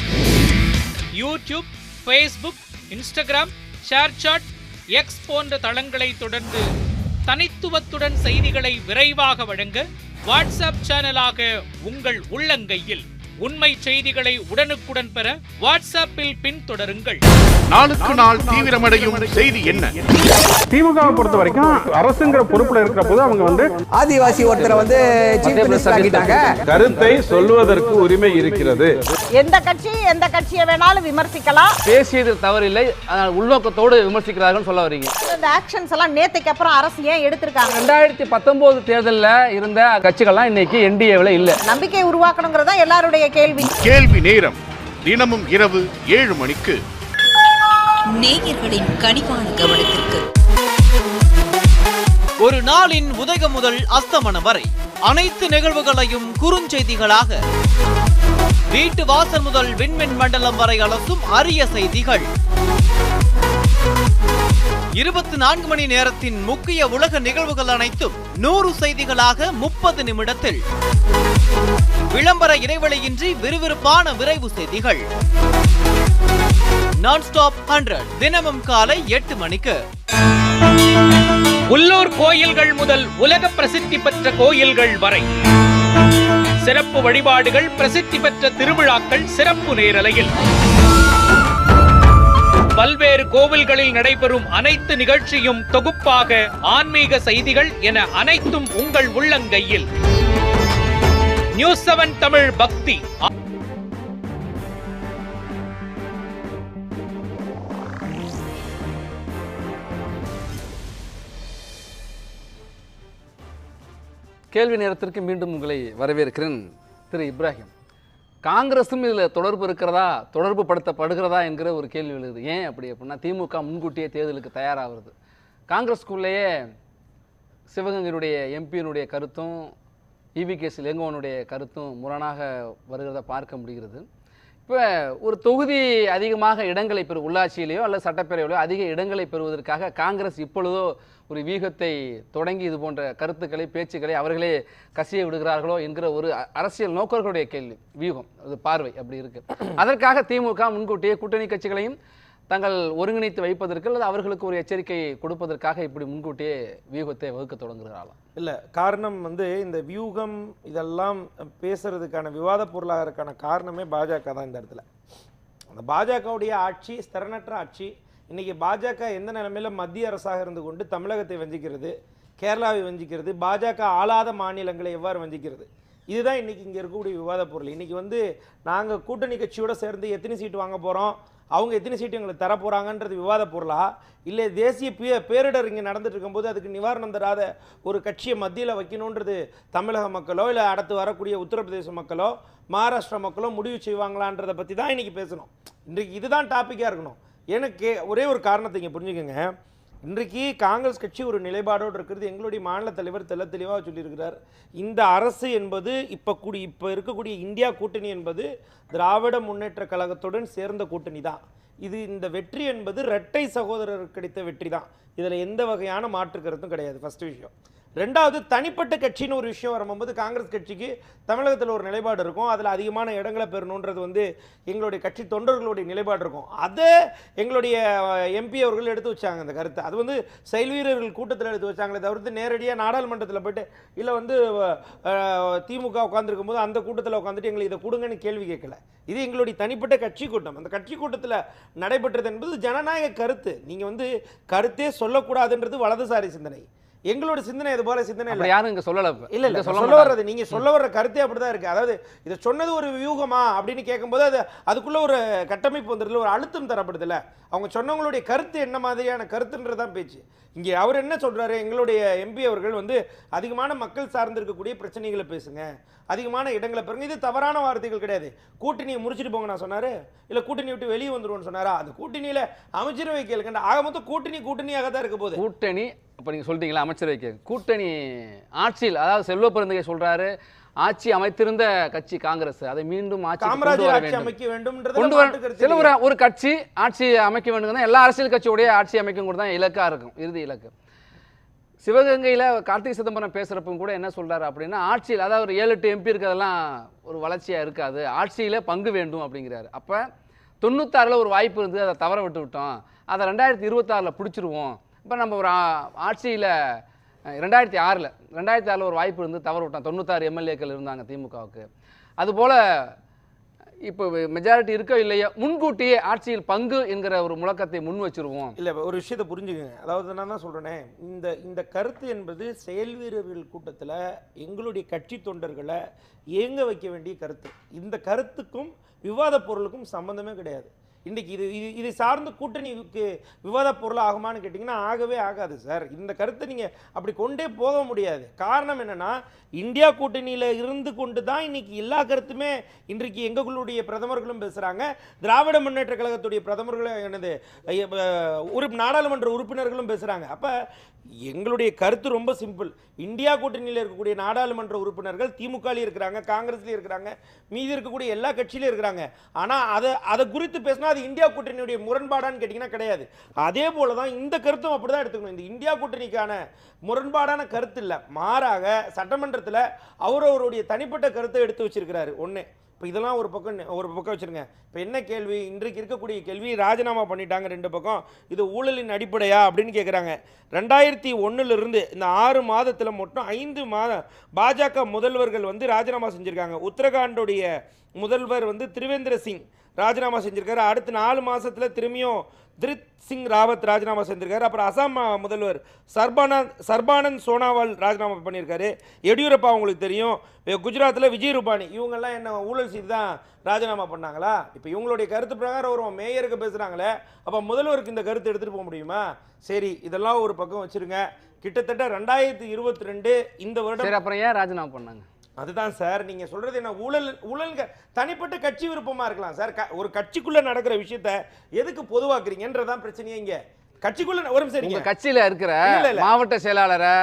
Speaker 7: YouTube, Facebook, Instagram, ShareChat, X போன்ற தளங்களை தொடர்ந்து தனித்துவத்துடன் செய்திகளை விரைவாக வழங்க வாட்ஸ்அப் சேனலாக உங்கள் உள்ளங்கையில் உண்மை செய்திகளை உடனுக்குடன் பெற வாட்ஸ்அப்பில் பின்தொடருங்கள்.
Speaker 8: நாளுக்கு நாள் தீவிரமடையும் செய்தி என்ன?
Speaker 9: திமுகவை பொறுத்த வரைக்கும் அரசுங்கிற பொறுப்புல இருக்கிற போது அவங்க
Speaker 5: ஆதிவாசி ஒருத்தரை சீஃப் மினிஸ்டர் ஆக்கிட்டாங்க.
Speaker 9: கருத்தை சொல்வதற்கு உரிமை இருக்கிறது.
Speaker 6: எந்த கட்சியை வேணாலும் விமர்சிக்கலாம்.
Speaker 1: பேசியது தவறில்லை, உள்நோக்கத்தோடு விமர்சிக்கிறார்கள் சொல்ல வரீங்க.
Speaker 6: இந்த ஆக்ஷன்ஸ் எல்லாம் நேத்துக்கு அப்புறம் அரசு ஏன் எடுத்திருக்காங்க?
Speaker 1: 2019 தேர்தலில் இருந்த கட்சிகள்லாம் இன்னைக்கு என்டிஏவில் இல்ல.
Speaker 6: நம்பிக்கை உருவாக்கணுங்கிறதா எல்லாருடைய
Speaker 8: கேள்வி நேரம் தினமும் இரவு 7 மணிக்கு.
Speaker 10: நேயர்களின் கனிவான கவனத்திற்கு.
Speaker 11: ஒரு நாளின் உதயம் முதல் அஸ்தமனம் வரை அனைத்து நிகழ்வுகளையும் குறுஞ்செய்திகளாக, வீட்டு வாசல் முதல் விண்மின் மண்டலம் வரை அலசும் அரிய செய்திகள், 24 மணி நேரத்தின் முக்கிய உலக நிகழ்வுகள் அனைத்தும் 100 செய்திகளாக 30 நிமிடத்தில், விளம்பர இடைவெளியின்றி விறுவிறுப்பான விரைவு செய்திகள், நான்-ஸ்டாப் 100 தினமும் காலை 8 மணிக்கு.
Speaker 7: உள்ளூர் கோயில்கள் முதல் உலக பிரசித்தி பெற்ற கோயில்கள் வரை சிறப்பு வழிபாடுகள், பிரசித்தி பெற்ற திருவிழாக்கள் சிறப்பு நேரலையில், பல்வேறு கோவில்களில் நடைபெறும் அனைத்து நிகழ்ச்சியும் தொகுப்பாக ஆன்மீக செய்திகள் என அனைத்தும் உங்கள் உள்ளங்கையில். நியூஸ் 7 தமிழ் பக்தி.
Speaker 1: கேள்வி நேரத்திற்கு மீண்டும் உங்களை வரவேற்கிறேன். திரு இப்ராஹிம், காங்கிரஸும் இதில் தொடர்பு இருக்கிறதா, தொடர்பு படுத்தப்படுகிறதா என்கிற ஒரு கேள்வி எழுது. ஏன் அப்படி அப்படின்னா திமுக முன்கூட்டியே தேர்தலுக்கு தயாராகிறது. காங்கிரஸ்குள்ளேயே சிவகங்கையினுடைய எம்பியினுடைய கருத்தும் EVKS இளங்கோவனுடைய கருத்தும் முரணாக வருகிறத பார்க்க முடிகிறது. இப்போ ஒரு தொகுதி அதிகமாக இடங்களை உள்ளாட்சியிலேயோ அல்லது சட்டப்பேரவையிலோ அதிக இடங்களை பெறுவதற்காக காங்கிரஸ் இப்பொழுதோ ஒரு வீகத்தை தொடங்கி இது போன்ற கருத்துக்களை, பேச்சுக்களை அவர்களே கசிய விடுகிறார்களோ என்கிற ஒரு அரசியல் நோக்கர்களுடைய கேள்வி, வியூகம், அது பார்வை அப்படி இருக்கு. அதற்காக திமுக முன்கூட்டியே கூட்டணி கட்சிகளையும் தங்கள் ஒருங்கிணைத்து வைப்பதற்கு அல்லது அவர்களுக்கு ஒரு எச்சரிக்கை கொடுப்பதற்காக இப்படி முன்கூட்டியே வியூகத்தை வகுக்க தொடங்குகிறார்களா?
Speaker 5: இல்லை, காரணம் இந்த வியூகம் இதெல்லாம் பேசுறதுக்கான விவாத பொருளாகிறதுக்கான காரணமே பாஜக தான். இந்த இடத்துல அந்த பாஜகவுடைய ஆட்சி ஸ்திரனற்ற ஆட்சி. இன்னைக்கு பாஜக எந்த நிலைமையில மத்திய அரசாக இருந்து கொண்டு தமிழகத்தை வஞ்சிக்கிறது, கேரளாவை வஞ்சிக்கிறது, பாஜக ஆளாத மாநிலங்களை எவ்வாறு வஞ்சிக்கிறது, இதுதான் இன்னைக்கு இங்கே இருக்கக்கூடிய விவாத பொருள். இன்னைக்கு நாங்கள் கூட்டணி கட்சியோட சேர்ந்து எத்தனை சீட்டு வாங்க போகிறோம், அவங்க எத்தனை சீட்டு எங்களுக்கு தர போகிறாங்கன்றது விவாத பொருளா, இல்லை தேசிய பேரிடர் இங்கே நடந்துட்டு இருக்கும்போது அதுக்கு நிவாரணம் தராத ஒரு கட்சியை மத்தியில் வைக்கணுன்றது தமிழக மக்களோ இல்லை அடுத்து வரக்கூடிய உத்தரப்பிரதேச மக்களோ மகாராஷ்டிரா மக்களோ முடிவு செய்வாங்களான்றதை பற்றி தான் இன்றைக்கி பேசணும். இன்றைக்கு இதுதான் டாப்பிக்காக இருக்கணும். எனக்கு ஒரே ஒரு காரணத்தை இங்கே புரிஞ்சுக்கோங்க. இன்றைக்கு காங்கிரஸ் கட்சி ஒரு நிலைப்பாடோடு இருக்கிறது. எங்களுடைய மாநில தலைவர் தெளிவாக சொல்லியிருக்கிறார். இந்த அரசு என்பது இப்போ இருக்கக்கூடிய இந்தியா கூட்டணி என்பது திராவிட முன்னேற்ற கழகத்துடன் சேர்ந்த கூட்டணி தான். இந்த வெற்றி என்பது இரட்டை சகோதரருக்கு கிடைத்த வெற்றி தான். இதில் எந்த வகையான மாற்று கருத்தும் கிடையாது. ஃபர்ஸ்ட் விஷயம். ரெண்டாவது தனிப்பட்ட கட்சின்னு ஒரு விஷயம் வரும்போது காங்கிரஸ் கட்சிக்கு தமிழகத்தில் ஒரு நிலைப்பாடு இருக்கும், அதில் அதிகமான இடங்களை பெறணுன்றது வந்து எங்களுடைய கட்சி தொண்டர்களுடைய நிலைப்பாடு இருக்கும். அதை எங்களுடைய எம்பி அவர்கள் எடுத்து வச்சாங்க அந்த கருத்தை. அது வந்து செயல் வீரர்கள் கூட்டத்தில் எடுத்து வச்சாங்களே தவிர்த்து நேரடியாக நாடாளுமன்றத்தில் போயிட்டு இல்லை வந்து திமுக உட்காந்துருக்கும் போது அந்த கூட்டத்தில் உட்காந்துட்டு எங்களுக்கு இதை கொடுங்கன்னு கேள்வி கேட்கல. இது எங்களுடைய தனிப்பட்ட கட்சி கூட்டம். அந்த கட்சி கூட்டத்தில் நடைபெற்றது என்பது ஜனநாயக கருத்து. நீங்கள் வந்து கருத்தே சொல்லக்கூடாதுன்றது வலதுசாரி சிந்தனை. எங்களோட சிந்தனை இது போல சிந்தனை இல்லை.
Speaker 1: யாரும் இங்க சொல்லல.
Speaker 5: இல்ல சொல்ல வர்றது நீங்க சொல்ல வர்ற கருத்தே அப்படிதான் இருக்கு. அதாவது இதை சொன்னது ஒரு வியூகமா அப்படின்னு கேட்கும்போது அதுக்குள்ள ஒரு கட்டமைப்பு வந்துடுது, ஒரு அழுத்தம் தரப்படுது இல்ல. அவங்க சொன்னவங்களுடைய கருத்து என்ன மாதிரியான கருத்துன்றதான் பேச்சு. இங்க அவர் என்ன சொல்றாரு, எங்களுடைய எம்பி அவர்கள் வந்து அதிகமான மக்கள் சார்ந்து இருக்கக்கூடிய பிரச்சனைகளை பேசுங்க, அதிகமான இடங்களை பெறுங்க. இது தவறான வார்த்தைகள் கிடையாது. கூட்டணியை முடிச்சுட்டு போங்க நான் சொன்னாரு, இல்ல கூட்டணி விட்டு வெளியே வந்துருவோம்னு சொன்னாரா? அது கூட்டணியில அமைச்சரவை கேளுங்க. ஆக மொத்தம் கூட்டணியாக தான் இருக்க போகுது.
Speaker 1: கூட்டணி அப்ப நீங்க சொல்லிட்டீங்களா அமைச்சரவைக்கு கூட்டணி ஆட்சியில், அதாவது செல்வ பெருந்தகை சொல்றாரு ஆட்சி அமைத்திருந்த கட்சி காங்கிரஸ், அதை மீண்டும்
Speaker 5: ஆட்சி அமைக்க வேண்டும்.
Speaker 1: ஒரு கட்சி ஆட்சி அமைக்க வேண்டும், எல்லா அரசியல் கட்சியுடைய ஆட்சி அமைக்கும் தான் இலக்கா இருக்கும், இறுதி இலக்கு. சிவகங்கையில் கார்த்திகை சிதம்பரம் பேசுகிறப்ப கூட என்ன சொல்கிறாரு அப்படின்னா, ஆட்சியில் அதாவது ஒரு 7-8 எம்பி இருக்கிறதெல்லாம் ஒரு வளர்ச்சியாக இருக்காது, ஆட்சியில் பங்கு வேண்டும் அப்படிங்கிறாரு. அப்போ 96 ஒரு வாய்ப்பு இருந்தது, அதை தவற விட்டு விட்டோம், அதை 2026 பிடிச்சிருவோம். இப்போ நம்ம ஒரு ஆட்சியில் 2006 ஒரு வாய்ப்பு இருந்து தவற விட்டோம். 96 எம்எல்ஏக்கள் இருந்தாங்க திமுகவுக்கு. அதுபோல் இப்போ மெஜாரிட்டி இருக்கோ இல்லையோ முன்கூட்டியே ஆட்சியில் பங்கு என்கிற ஒரு முழக்கத்தை முன் வச்சிருவோம்.
Speaker 5: இல்லை ஒரு விஷயத்தை புரிஞ்சுக்கங்க. அதாவது நான் தான் சொல்கிறேனே, இந்த கருத்து என்பது செயல் வீரர்கள் கூட்டத்தில் எங்களுடைய கட்சி தொண்டர்களை இயங்க வைக்க வேண்டிய கருத்து. இந்த கருத்துக்கும் விவாத பொருளுக்கும் சம்பந்தமே கிடையாது. இன்றைக்கி இது சார்ந்த கூட்டணிக்கு விவாத பொருள் ஆகுமான்னு கேட்டிங்கன்னா ஆகவே ஆகாது சார். இந்த கருத்தை நீங்கள் அப்படி கொண்டே போக முடியாது. காரணம் என்னென்னா, இந்தியா கூட்டணியில் இருந்து கொண்டு தான் இன்றைக்கி எல்லா கருத்துமே இன்றைக்கு எங்களுடைய பிரதமர்களும் பேசுகிறாங்க, திராவிட முன்னேற்ற கழகத்துடைய பிரதமர்களும் என்னது நாடாளுமன்ற உறுப்பினர்களும் பேசுகிறாங்க. அப்போ எங்களுடைய கருத்து ரொம்ப சிம்பிள். இந்தியா கூட்டணியில் இருக்கக்கூடிய நாடாளுமன்ற உறுப்பினர்கள் திமுகலையும் இருக்கிறாங்க, காங்கிரஸ்லையும் இருக்கிறாங்க, மீதி இருக்கக்கூடிய எல்லா கட்சியிலும் இருக்கிறாங்க. ஆனால் அதை குறித்து பேசினா அது இந்தியா கூட்டணியுடைய முரண்பாடான்னு கேட்டிங்கன்னா கிடையாது. அதே போல தான் இந்த கருத்தும் அப்படி தான் எடுத்துக்கணும். இந்த இந்தியா கூட்டணிக்கான முரண்பாடான கருத்து இல்லை, மாறாக சட்டமன்றத்தில் அவருடைய தனிப்பட்ட கருத்தை எடுத்து வச்சிருக்கிறாரு. ஒன்று இப்போ இதெல்லாம் ஒரு பக்கம் வச்சுருங்க. இப்போ என்ன கேள்வி, இன்றைக்கு இருக்கக்கூடிய கேள்வி, ராஜினாமா பண்ணிட்டாங்க 2 பக்கம், இது ஊழலின் அடிப்படையா அப்படின்னு கேட்குறாங்க. 2001 இந்த 6 மாதத்தில் மட்டும் 5 மாதம் பாஜக முதல்வர்கள் வந்து ராஜினாமா செஞ்சுருக்காங்க. உத்தரகாண்டுடைய முதல்வர் வந்து திரிவேந்திர சிங் ராஜினாமா செஞ்சுருக்காரு. அடுத்த 4 மாதத்தில் திரும்பியும் திரித் சிங் ராவத் ராஜினாமா செஞ்சிருக்காரு. அப்புறம் அசாம் முதல்வர் சர்பானந்த் சோனாவால் ராஜினாமா பண்ணியிருக்காரு. எடியூரப்பா உங்களுக்கு தெரியும். குஜராத்தில் விஜய் ரூபானி, இவங்கெல்லாம் என்ன ஊழல் செய்து தான் ராஜினாமா பண்ணாங்களா? இப்போ இவங்களுடைய கருத்து பிரகாரம் ஒரு மேயருக்கு பேசுகிறாங்களே, அப்போ முதல்வருக்கு இந்த கருத்து எடுத்துகிட்டு போக முடியுமா? சரி, இதெல்லாம் ஒரு பக்கம் வச்சுருங்க. கிட்டத்தட்ட 2022 இந்த வருடம்
Speaker 1: அப்புறம் ஏன் ராஜினாமா பண்ணாங்க?
Speaker 5: அதுதான் சார் நீங்க சொல்றது என்ன, ஊழல் தனிப்பட்ட கட்சி விருப்பமா இருக்கலாம் சார். ஒரு கட்சிக்குள்ள நடக்கிற விஷயத்தை எதுக்கு பொதுவாக்குறீங்கன்றதான் பிரச்சனையே. இங்க கட்சிக்குள்ள ஒரு நிமிஷம்,
Speaker 1: கட்சியில இருக்கிற மாவட்ட செயலாளரை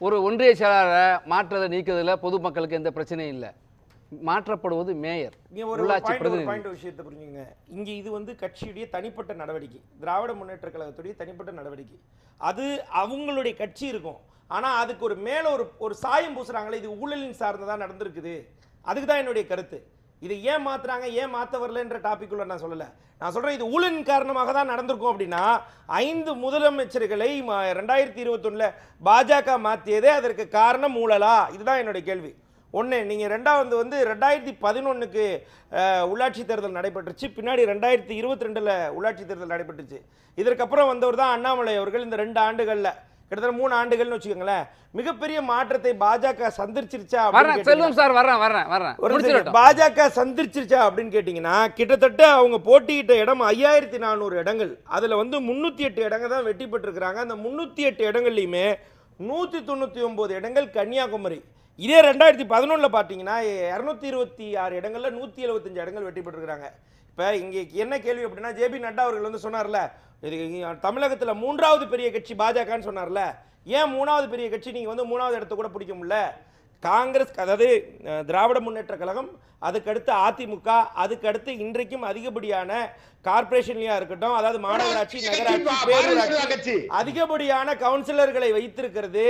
Speaker 1: ஒரு ஒன்றிய செயலாளரை மாற்றதை நீக்குறதுல பொதுமக்களுக்கு எந்த பிரச்சனையும் இல்லை. மாற்றப்படுவது மேயர்.
Speaker 5: விஷயத்தை புரிஞ்சுங்க. இங்க இது வந்து கட்சியுடைய தனிப்பட்ட நடவடிக்கை, திராவிட முன்னேற்ற கழகத்துடைய தனிப்பட்ட நடவடிக்கை. அது அவங்களுடைய கட்சி இருக்கும். ஆனால் அதுக்கு ஒரு மேலே ஒரு சாயம் பூசுறாங்களே, இது ஊழலின் சார்ந்ததான் நடந்திருக்குது. அதுக்கு தான் என்னுடைய கருத்து. இதை ஏன் மாற்றுறாங்க, ஏன் மாற்ற வரலன்ற டாபிக்குள்ள நான் சொல்லலை. நான் சொல்கிறேன், இது ஊழலின் காரணமாக தான் நடந்திருக்கும். அப்படின்னா 5 முதலமைச்சர்களை 2021 பாஜக மாற்றியதே அதற்கு காரணம் ஊழலா? இதுதான் என்னுடைய கேள்வி. ஒன்று. நீங்கள் ரெண்டாவது வந்து 2011 உள்ளாட்சி தேர்தல் நடைபெற்றுச்சு, பின்னாடி 2022 உள்ளாட்சி தேர்தல் நடைபெற்றுச்சு. இதற்கப்புறம் வந்தவர் தான் அண்ணாமலை அவர்கள். இந்த 2 ஆண்டுகளில் கிட்டத்தட்ட 3 ஆண்டுகள்னு வச்சுக்கோங்களேன், மிகப்பெரிய மாற்றத்தை பாஜக சந்திச்சிருச்சா? பாஜக சந்திச்சிருச்சா அப்படின்னு கேட்டீங்கன்னா, கிட்டத்தட்ட அவங்க போட்டியிட்ட இடம் 5400 இடங்கள். அதுல வந்து 308 இடங்கள் தான் வெற்றி பெற்றிருக்கிறாங்க. அந்த 308 இடங்கள்லையுமே 199 இடங்கள் கன்னியாகுமரி. இதே 2011 பார்த்தீங்கன்னா 226 இடங்கள்ல 175 இடங்கள் வெற்றி பெற்றிருக்கிறாங்க. இப்போ இங்கே என்ன கேள்வி அப்படின்னா, ஜேபி நட்டா அவர்கள் வந்து சொன்னார்ல, இது தமிழகத்தில் 3வது பெரிய கட்சி பாஜகன்னு சொன்னார்ல, ஏன் 3வது பெரிய கட்சி நீங்கள் வந்து 3வது இடத்த கூட பிடிக்க முடியல? காங்கிரஸ், அதாவது திராவிட முன்னேற்ற கழகம், அதுக்கடுத்து அதிமுக, அதுக்கடுத்து இன்றைக்கும் அதிகப்படியான கார்பரேஷன்லயா இருக்கட்டும், அதாவது மாநகராட்சி, நகராட்சி, பேரூராட்சி அதிகப்படியான கவுன்சிலர்களை வைத்திருக்கிறது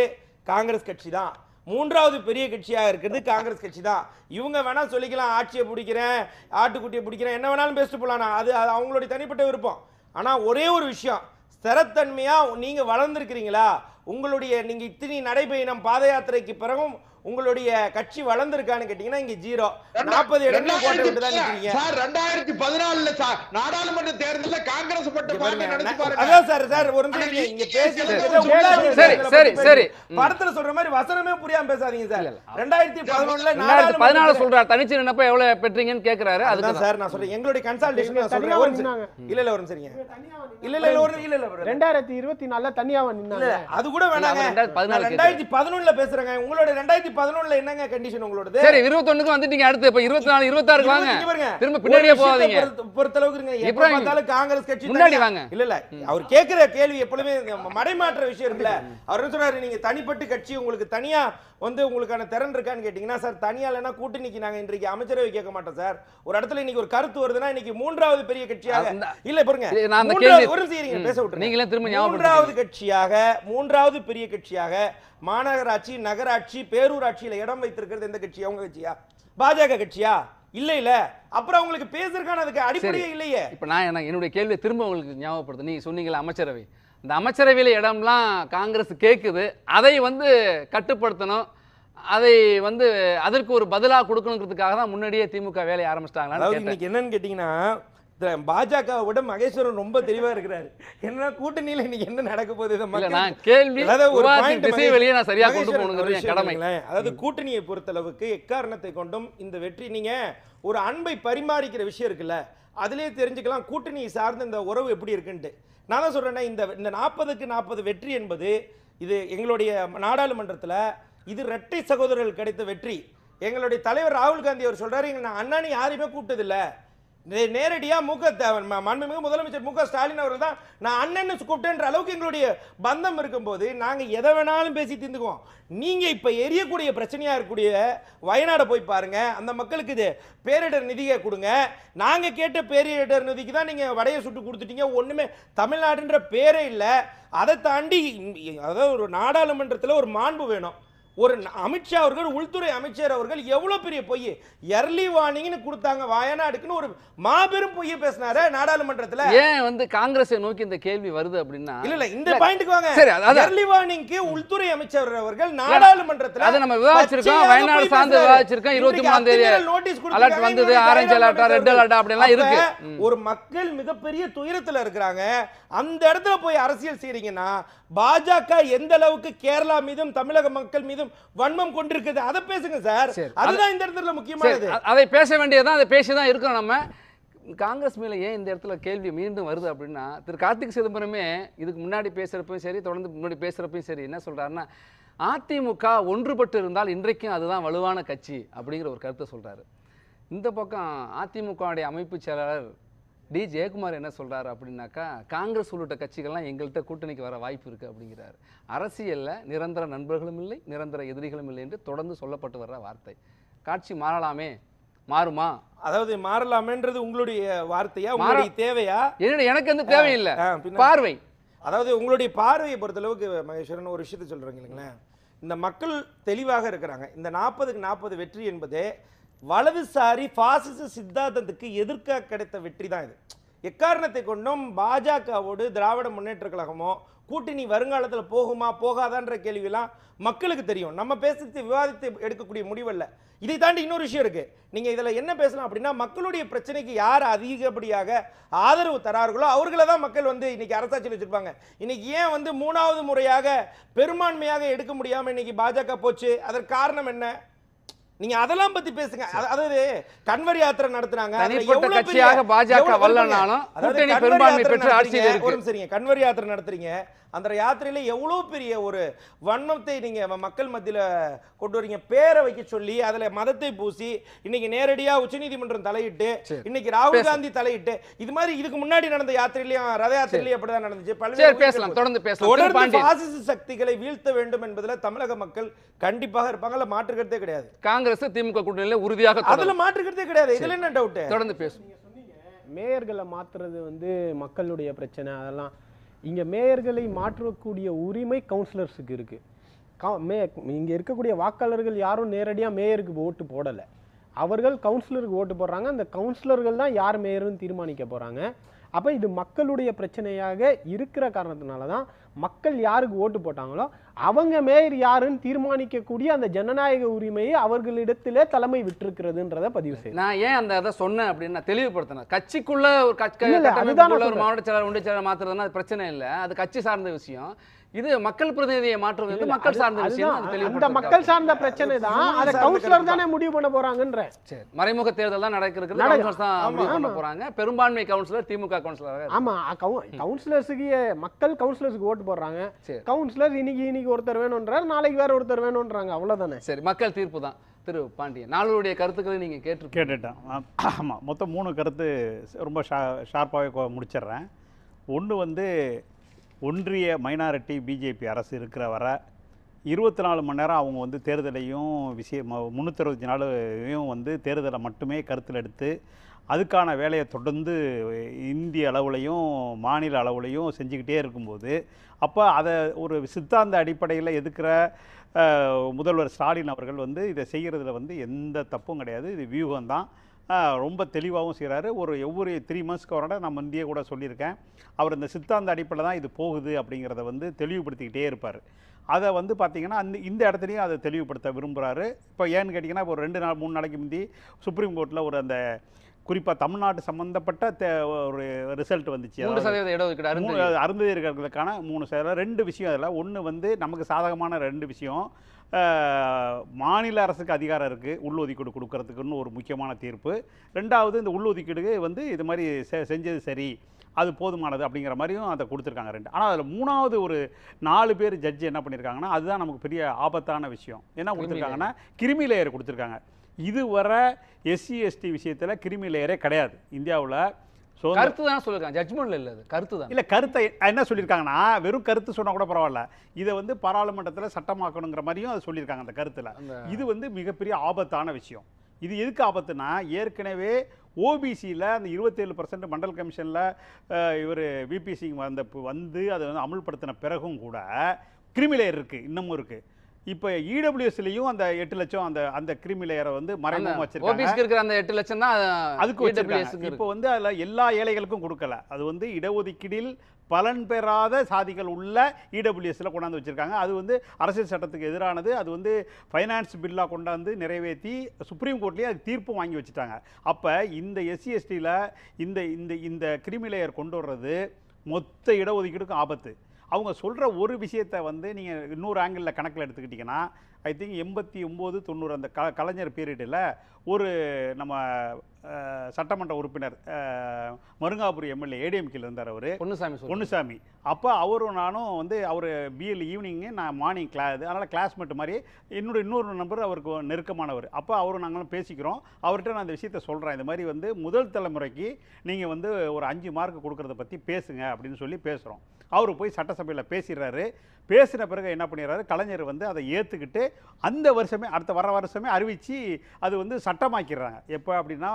Speaker 5: காங்கிரஸ் கட்சி தான். மூன்றாவது பெரிய கட்சியாக இருக்கிறது காங்கிரஸ் கட்சி தான். இவங்க வேணா சொல்லிக்கலாம் ஆட்சியை பிடிக்கிறேன், ஆட்டுக்குட்டியை பிடிக்கிறேன், என்ன வேணாலும் பேசிட்டு போலாம். அது அவங்களுடைய தனிப்பட்ட விருப்பம். ஆனா ஒரே ஒரு விஷயம், ஸ்திரத்தன்மையா நீங்க வளர்ந்துருக்கிறீங்களா? உங்களுடைய நீங்க இத்தனை நடைபயணம் பாத யாத்திரைக்கு பிறகும் உங்களுடைய கட்சி வளர்ந்திருக்கான்னு கேட்டீங்கன்னா இங்க 0. 40 இடங்களை கோட்டை விட்டு தான் நிக்கிறீங்க
Speaker 4: சார். 2014 சார் நாடாளுமன்ற தேர்தல்ல காங்கிரஸ் பட்ட பாருங்க நடந்து பாருங்க.
Speaker 5: அதான் சார் ஒரு நிமிஷம் இங்க
Speaker 1: பேசுறது சரி
Speaker 5: படத்துல சொல்ற மாதிரி வசனமே புரியாம பேசாதீங்க சார்.
Speaker 1: 2014 சொல்றாரு தனிச்சு நின்னப்ப எவ்வளவு பெற்றீங்கன்னு கேக்குறாரு.
Speaker 5: அதுதான் சார் நான் சொல்றேன். எங்களுடைய கன்சல்டேஷன் நான் சொல்றேன். ஒரு இல்ல ஒரு சரிங்க இல்ல
Speaker 2: 2024ல தனியாவா நின்னாங்க.
Speaker 5: அது கூட வேணாங்க. 2011ல பேசுறேங்க. உங்களோட 2011ல என்னங்க கண்டிஷன் உங்களோடது?
Speaker 1: சரி 21க்கு வந்துட்டீங்க. அடுத்து இப்ப 24 26க்கு வாங்க. திரும்ப பின்னாடியே போகாதீங்க.
Speaker 5: பொறுத்த அளவுக்கு இருங்க. எப்ப பார்த்தாலும் காங்கிரஸ் கட்சி
Speaker 1: முன்னாடி வாங்க.
Speaker 5: இல்ல அவர் கேக்குற கேள்வி எப்பவுமே மடைமாற்ற விஷயம் இருக்குல்ல. அவர் என்ன சொல்றாரு, நீங்க தனிப்பட்டு கட்சி உங்களுக்கு தனியா வந்து உங்களுக்கான திறன் இருக்கான்னு கேட்டீங்கன்னா சார் தனியா இல்லைன்னா கூட்டணிக்கு நாங்க இன்றைக்கு அமைச்சரவை கேட்க மாட்டோம் சார். ஒரு இடத்துல இன்னைக்கு ஒரு கருத்து வருதுன்னா இன்னைக்கு மூன்றாவது பெரிய கட்சியாக இல்ல பாருங்க ஒரு செய்றீங்க பேச விட்டு நீங்களே திரும்ப மூன்றாவது கட்சியாக மூன்றாவது பெரிய கட்சியாக மாநகராட்சி நகராட்சி பேரூராட்சியில இடம் வைத்திருக்கிறது எந்த கட்சி? அவங்க கட்சியா? பாஜக கட்சியா? இல்ல அப்புறம் உங்களுக்கு பேசுறதுக்கான அதுக்கு அடிப்படையே இல்லையே.
Speaker 1: இப்ப நான் என்னுடைய கேள்வியை திரும்ப உங்களுக்கு ஞாபகப்படுத்து. நீங்க சொன்னீங்களா அமைச்சரவை, இந்த அமைச்சரவையில் இடம்லாம் காங்கிரஸ் கேட்குது, அதை வந்து கட்டுப்படுத்தணும், அதை வந்து அதற்கு ஒரு பதிலாக கொடுக்கணுங்கிறதுக்காக தான் முன்னாடியே திமுக வேலையை ஆரம்பிச்சிட்டாங்களா?
Speaker 5: இன்னைக்கு என்னன்னு கேட்டீங்கன்னா பாஜகவை விட மகேஸ்வரன் ரொம்ப தெளிவா இருக்கிறாரு. என்ன கூட்டணியில இன்னைக்கு என்ன நடக்க போகுது
Speaker 1: நான் கேள்வி வெளியே நான் சரியா கொண்டு போகணுங்கிறது கடமை.
Speaker 5: அதாவது கூட்டணியை பொறுத்தளவுக்கு எக்காரணத்தை கொண்டும் இந்த வெற்றி நீங்க ஒரு அன்பை பரிமாறிக்கிற விஷயம் இருக்குல்ல, அதுலயே தெரிஞ்சுக்கலாம் கூட்டணியை சார்ந்த இந்த உறவு எப்படி இருக்குன்ட்டு. நான் தான் சொல்றேன்னா இந்த 40க்கு 40 வெற்றி என்பது இது எங்களுடைய நாடாளுமன்றத்தில் இது இரட்டை சகோதரர்கள் கிடைத்த வெற்றி. எங்களுடைய தலைவர் ராகுல் காந்தி அவர் சொல்றாரு, நான் அண்ணானி யாரையுமே கூப்பிட்டதில்லை, நேரடியா மாண்புமிகு முதலமைச்சர் மு க ஸ்டாலின் அவர்கள் தான் நான் அண்ணன் கூப்பிட்டேன்ற அளவுக்கு எங்களுடைய பந்தம் இருக்கும்போது நாங்க எதை வேணாலும் பேசி தீர்ந்துக்குவோம். நீங்க இப்ப எரியக்கூடிய பிரச்சனையா இருக்கக்கூடிய வயநாட போய் பாருங்க. அந்த மக்களுக்கு இது பேரிடர் நிதியை கொடுங்க. நாங்க கேட்ட பேரிடர் நிதிக்கு தான் நீங்க வடையை சுட்டு கொடுத்துட்டீங்க. ஒண்ணுமே தமிழ்நாடுன்ற பேரே இல்லை. அதை தாண்டி அதாவது ஒரு நாடாளுமன்றத்தில் ஒரு மாண்பு வேணும். ஒரு அமித்ஷா அவர்கள் உள்துறை அமைச்சர் அவர்கள் எவ்வளவு பெரிய பொய் எர்லி வார்னிங்னு கொடுத்தாங்க வயநாடுக்குன்னு ஒரு மாபெரும் பொய்யை பேசினாரு நாடாளுமன்றத்துல.
Speaker 1: ஏன் வந்து காங்கிரஸை நோக்கி இந்த கேள்வி வருது அப்படின்னா
Speaker 5: இல்ல இந்த பாயிண்ட்க்கு வாங்க. எர்லி வார்னிங்க்கு உள்துறை அமைச்சர் அவர்கள் நாடாளுமன்றத்துல
Speaker 1: அத நம்ம விவாதிச்சிருக்கோம். வயநாடு சார்ந்து விவாதிச்சிருக்கோம். 23ஆம் தேதி நோட்டீஸ் அலர்ட் வந்தது, ஆரஞ்சு அலர்ட், ரெட் அலர்ட் அப்படி எல்லாம் இருக்கு.
Speaker 5: ஒரு மக்கள் மிகப்பெரிய துயரத்துல இருக்காங்க. அந்த இடத்துல போய் அரசியல் செய்றீங்கன்னா பாஜக எந்த அளவுக்கு கேரளா மீதும் தமிழக மக்கள் மீதும் வன்மம் கொண்டிருக்குது அதை பேசுங்க சார். அதுதான் இந்த இடத்துல முக்கியமானது.
Speaker 1: அதை பேச வேண்டியதுதான், அதை பேசிதான் இருக்கோம். நம்ம காங்கிரஸ் மேல ஏன் இந்த இடத்துல கேள்வி மீண்டும் வருது அப்படின்னா, திரு கார்த்திக் சிதம்பரமே இதுக்கு முன்னாடி பேசுறப்பையும் சரி, தொடர்ந்து முன்னாடி பேசுறப்பையும் சரி என்ன சொல்றாருன்னா, அதிமுக ஒன்றுபட்டு இருந்தால் இன்றைக்கும் அதுதான் வலுவான கட்சி அப்படிங்கிற ஒரு கருத்தை சொல்றாரு. இந்த பக்கம் அதிமுகவுடைய அமைப்பு செயலாளர் டி ஜெயக்குமார் என்ன சொல்றாரு அப்படின்னாக்கா, காங்கிரஸ் உள்ளிட்ட கட்சிகள்லாம் எங்கள்கிட்ட கூட்டணிக்கு வர வாய்ப்பு இருக்கு அப்படிங்கிறாரு. அரசியல்ல நிரந்தர நண்பர்களும் இல்லை, நிரந்தர எதிரிகளும் இல்லை என்று தொடர்ந்து சொல்லப்பட்டு வர்ற வார்த்தை. காட்சி மாறலாமே, மாறுமா?
Speaker 5: அதாவது மாறலாமேன்றது உங்களுடைய வார்த்தையா, உங்களுடைய தேவையா?
Speaker 1: எனக்கு வந்து தேவையில்லை, பார்வை.
Speaker 5: அதாவது உங்களுடைய பார்வையை பொறுத்தளவுக்கு மகேஸ்வரன் ஒரு விஷயத்தை சொல்றாங்க இல்லைங்களா, இந்த மக்கள் தெளிவாக இருக்கிறாங்க. இந்த 40க்கு 40 வெற்றி என்பதே வலதுசாரி பாசிச சித்தாந்தத்துக்கு எதிர்க்க கிடைத்த வெற்றி தான் இது. எக்காரணத்தை கொண்டும் பாஜகவோடு திராவிட முன்னேற்ற கழகமோ கூட்டணி வருங்காலத்தில் போகுமா போகாதான்ற கேள்வியெல்லாம் மக்களுக்கு தெரியும். நம்ம பேசுறது விவாதத்தை எடுக்கக்கூடிய முடிவல்ல. இதை தாண்டி இன்னொரு விஷயம் இருக்கு. நீங்க இதுல என்ன பேசலாம் அப்படின்னா, மக்களுடைய பிரச்சனைக்கு யார் அதிகப்படியாக ஆதரவு தரார்களோ அவர்களை தான் மக்கள் வந்து இன்னைக்கு அரசாட்சியில் வச்சிருப்பாங்க. இன்னைக்கு ஏன் வந்து 3வது முறையாக பெரும்பான்மையாக எடுக்க முடியாம இன்னைக்கு பாஜக போச்சு, அதற்கு காரணம் என்ன? நீங்க அதெல்லாம் பத்தி பேசுங்க. அதாவது கன்வர் யாத்திரை நடத்துறாங்க,
Speaker 1: தனிப்பட்ட கட்சியாக பாஜக வல்லனாலும் கூட்டணி பெரும்பான்மை பெற்று ஆட்சியில் இருக்கு.
Speaker 5: ஒரு சரிங்க கன்வர் யாத்திரை நடத்துறீங்க, அந்த யாத்திரையில எவ்வளவு பெரிய ஒரு வன்மத்தை நீங்க மக்கள் மத்தியில கொண்டு வரீங்க. பேரை வைக்க சொல்லி அதுல மதத்தை பூசி இன்னைக்கு நேரடியா உச்சநீதிமன்றம் தலையிட்டு, இன்னைக்கு ராகுல் காந்தி தலையிட்டு, இது மாதிரி இதுக்கு முன்னாடி நடந்த யாத்திரையிலையும் ரத யாத்திரையிலையும் அப்படிதான் நடந்துச்சு. தொடர்ந்து பாசிச சக்திகளை வீழ்த்த வேண்டும் என்பதுல தமிழக மக்கள் கண்டிப்பாக இருப்பாங்க, மாற்றுக்கிறதே கிடையாது.
Speaker 1: காங்கிரஸ் திமுக கூட்டணியில உறுதியாக
Speaker 5: அதுல மாற்றுக்கிறதே கிடையாது. இதுல என்ன டவுட்?
Speaker 1: தொடர்ந்து பேசுங்க.
Speaker 2: மேயர்களை மாத்துறது வந்து மக்களுடைய பிரச்சனை. அதெல்லாம் இங்க மேயர்களை மாற்றக்கூடிய உரிமை கவுன்சிலர்ஸுக்கு இருக்கு. இங்கே இருக்கக்கூடிய வாக்காளர்கள் யாரும் நேரடியாக மேயருக்கு ஓட்டு போடலை. அவர்கள் கவுன்சிலருக்கு ஓட்டு போடுறாங்க. அந்த கவுன்சிலர்கள் தான் யார் மேயர்னு தீர்மானிக்க போகிறாங்க. அப்போ இது மக்களுடைய பிரச்சனையாக இருக்கிற காரணத்தினால தான் மக்கள் யாருக்கு ஓட்டு போட்டாங்களோ அவங்க மேயர் யாருன்னு தீர்மானிக்கக்கூடிய அந்த ஜனநாயக உரிமையை அவர்களிடத்திலே தலைமை விட்டிருக்கிறதுன்றதை பதிவு செய்யும்.
Speaker 1: நான் ஏன் அந்த அதை சொன்னேன் அப்படின்னு நான் தெளிவுபடுத்தினேன். கட்சிக்குள்ள ஒரு ஒரு மாவட்ட செயலர் ஒன்றிய செயலர் மாத்துறதுன்னா அது பிரச்சனை இல்லை, அது கட்சி சார்ந்த விஷயம். இது மக்கள் பிரதிநிதியை மாற்றுவது மக்கள் சார்ந்த விஷயம்.
Speaker 2: அந்த மக்கள் சார்ந்த பிரச்சனை தான் அதை கவுன்சிலர் தானே முடிவு பண்ண போறாங்கன்ற.
Speaker 1: சரி, மறைமுக தேர்தல் தான் நடக்கிறது, கவுன்சிலர்ஸ் தான் முடிவு பண்ண போறாங்க. பெரும்பான்மை கவுன்சிலர் திமுக கவுன்சிலர்.
Speaker 2: ஆமா, கவுன்சிலர்ஸுக்கு மக்கள் கவுன்சிலர்ஸ்க்கு ஓட்டு போடுறாங்க. கவுன்சிலர் இன்னைக்கு ஒருத்தர் வேணும்ன்றார், நாளைக்கு வேற ஒருத்தர் வேணும்ன்றாங்க, அவ்வளவுதானே.
Speaker 1: சரி, மக்கள் தீர்ப்பு தான். திரு பாண்டியன், நாளுடைய கருத்துக்களை நீங்க
Speaker 9: கேட்டுட்டேன். ஆமா, மொத்தம் 3 கருத்து ரொம்ப ஷார்ப்பாகவே முடிச்சிடுறேன். ஒன்று வந்து ஒன்றிய மைனாரிட்டி பிஜேபி அரசு இருக்கிற வர 24 மணி நேரம் அவங்க வந்து தேர்தலையும் 365 நாளையும் வந்து தேர்தலை மட்டுமே கருத்தில் எடுத்து அதுக்கான வேலையை தொடர்ந்து இந்திய அளவுலையும் மாநில அளவுலையும் செஞ்சுக்கிட்டே இருக்கும்போது அப்போ அதை ஒரு சித்தாந்த அடிப்படையில் எதுக்கிற முதல்வர் ஸ்டாலின் அவர்கள் வந்து இதை செய்கிறதுல வந்து எந்த தப்பும் கிடையாது. இது வியூகம்தான். ரொம்ப தெளிவாகவும் செய்கிறாரு. ஒவ்வொரு 3 மந்த்ஸ்க்கு வர நான் முந்தைய கூட சொல்லியிருக்கேன், அவர் இந்த சித்தாந்த அடிப்படையில் தான் இது போகுது அப்படிங்கிறத வந்து தெளிவுபடுத்திக்கிட்டே இருப்பார். அதை வந்து பார்த்திங்கன்னா இந்த இடத்துலையும் அதை தெளிவுபடுத்த விரும்புகிறாரு. இப்போ ஏன்னு கேட்டிங்கன்னா, இப்போ 3 நாளைக்கு முந்தி சுப்ரீம் கோர்ட்டில் ஒரு அந்த குறிப்பாக தமிழ்நாட்டு சம்மந்தப்பட்ட ஒரு ரிசல்ட் வந்துச்சு. அருந்ததியர்களுக்கான 2 விஷயம். அதில் ஒன்று வந்து நமக்கு சாதகமான 2 விஷயம். மாநில அரசுக்கு அதிகாரம் இருக்குது உள்ளொதுக்கீடு கொடுக்கறதுக்குன்னு ஒரு முக்கியமான தீர்ப்பு. 2வது இந்த உள்ளொதுக்கீடு வந்து இது மாதிரி செஞ்சது சரி, அது போதுமானது அப்படிங்கிற மாதிரியும் அதை கொடுத்துருக்காங்க 2. ஆனால் அதில் 3வது ஒரு 4 பேர் ஜட்ஜி என்ன பண்ணியிருக்காங்கன்னா, அதுதான் நமக்கு பெரிய ஆபத்தான விஷயம். என்ன கொடுத்துருக்காங்கன்னா, கிரிமி லேயர் கொடுத்துருக்காங்க. இதுவரை SC ST விஷயத்தில் கிரிமி லேயரே கிடையாது இந்தியாவில்.
Speaker 1: கருத்து தான் சொல்லிருக்காங்க, ஜட்ஜ்மெண்ட்ல இல்ல, அது கருத்து தான்.
Speaker 9: இல்லை, கருத்தை என்ன சொல்லியிருக்காங்கன்னா, வெறும் கருத்து சொன்னால் கூட பரவாயில்ல, இதை வந்து பாராளுமன்றத்தில் சட்டமாக்கணுங்கிற மாதிரியும் அதை சொல்லியிருக்காங்க அந்த கருத்தில். இது வந்து மிகப்பெரிய ஆபத்தான விஷயம். இது எதுக்கு ஆபத்துனா, ஏற்கனவே ஓபிசியில் அந்த 27% மண்டல் கமிஷனில் இவர் விபி சிங் வந்து அதை வந்து அமுல்படுத்தின பிறகும் கூட கிரிமிலேயர் இருக்குது, இன்னமும் இருக்குது. இப்போ இடபிள்யூஎஸ்லையும் அந்த 8 லட்சம் அந்த கிரிமி லேயரை வந்து மறைமுகமாக வச்சிருக்காங்க.
Speaker 1: அந்த 8 லட்சம் தான்
Speaker 9: அதுக்கு வச்சிருக்காங்க. இப்போ வந்து அதில் எல்லா ஏழைகளுக்கும் கொடுக்கல, அது வந்து இடஒதுக்கீடில் பலன் பெறாத சாதிகள் உள்ள இடபிள்யூஎஸ்ல கொண்டாந்து வச்சிருக்காங்க. அது வந்து அரசியல் சட்டத்துக்கு எதிரானது. அது வந்து ஃபைனான்ஸ் பில்லாக கொண்டாந்து நிறைவேற்றி சுப்ரீம் கோர்ட்லேயே அது தீர்ப்பும் வாங்கி வச்சுட்டாங்க. அப்போ இந்த SC STயில் இந்த கிரிமி லேயர் கொண்டு வர்றது மொத்த இடஒதுக்கீடுக்கும் ஆபத்து. அவங்க சொல்கிற ஒரு விஷயத்தை வந்து நீங்கள் இன்னொரு ஆங்கிளில் கணக்கில் எடுத்துக்கிட்டிங்கன்னா, ஐ திங்க் 89, 90 அந்த கலைஞர் பீரியடில் ஒரு நம்ம சட்டமன்ற உறுப்பினர் மருங்காபுரி எம்எல்ஏ ஏடிஎம்கேல இருந்தார் அவர், பொன்னுசாமி. அப்போ அவரும் நானும் வந்து அவர் பிஎல் ஈவினிங்கு, நான் மார்னிங் அதனால் கிளாஸ்மேட் மாதிரி இன்னொரு நம்பர் அவருக்கு நெருக்கமானவர். அப்போ அவரும் நாங்களும் பேசிக்கிறோம். அவர்கிட்ட நான் அந்த விஷயத்தை சொல்கிறேன், இந்த மாதிரி வந்து முதல் தலைமுறைக்கு நீங்கள் வந்து ஒரு 5 மார்க் கொடுக்குறத பற்றி பேசுங்க அப்படின்னு சொல்லி பேசுகிறோம். அவர் போய் சட்டசபையில் பேசிடுறாரு. பேசின பிறகு என்ன பண்ணிடுறாரு, கலைஞர் வந்து அதை ஏற்றுக்கிட்டு அந்த வருஷமே வர வருஷமே அறிவித்து அது வந்து சட்டமாக்கிடுறாங்க. எப்போ அப்படின்னா,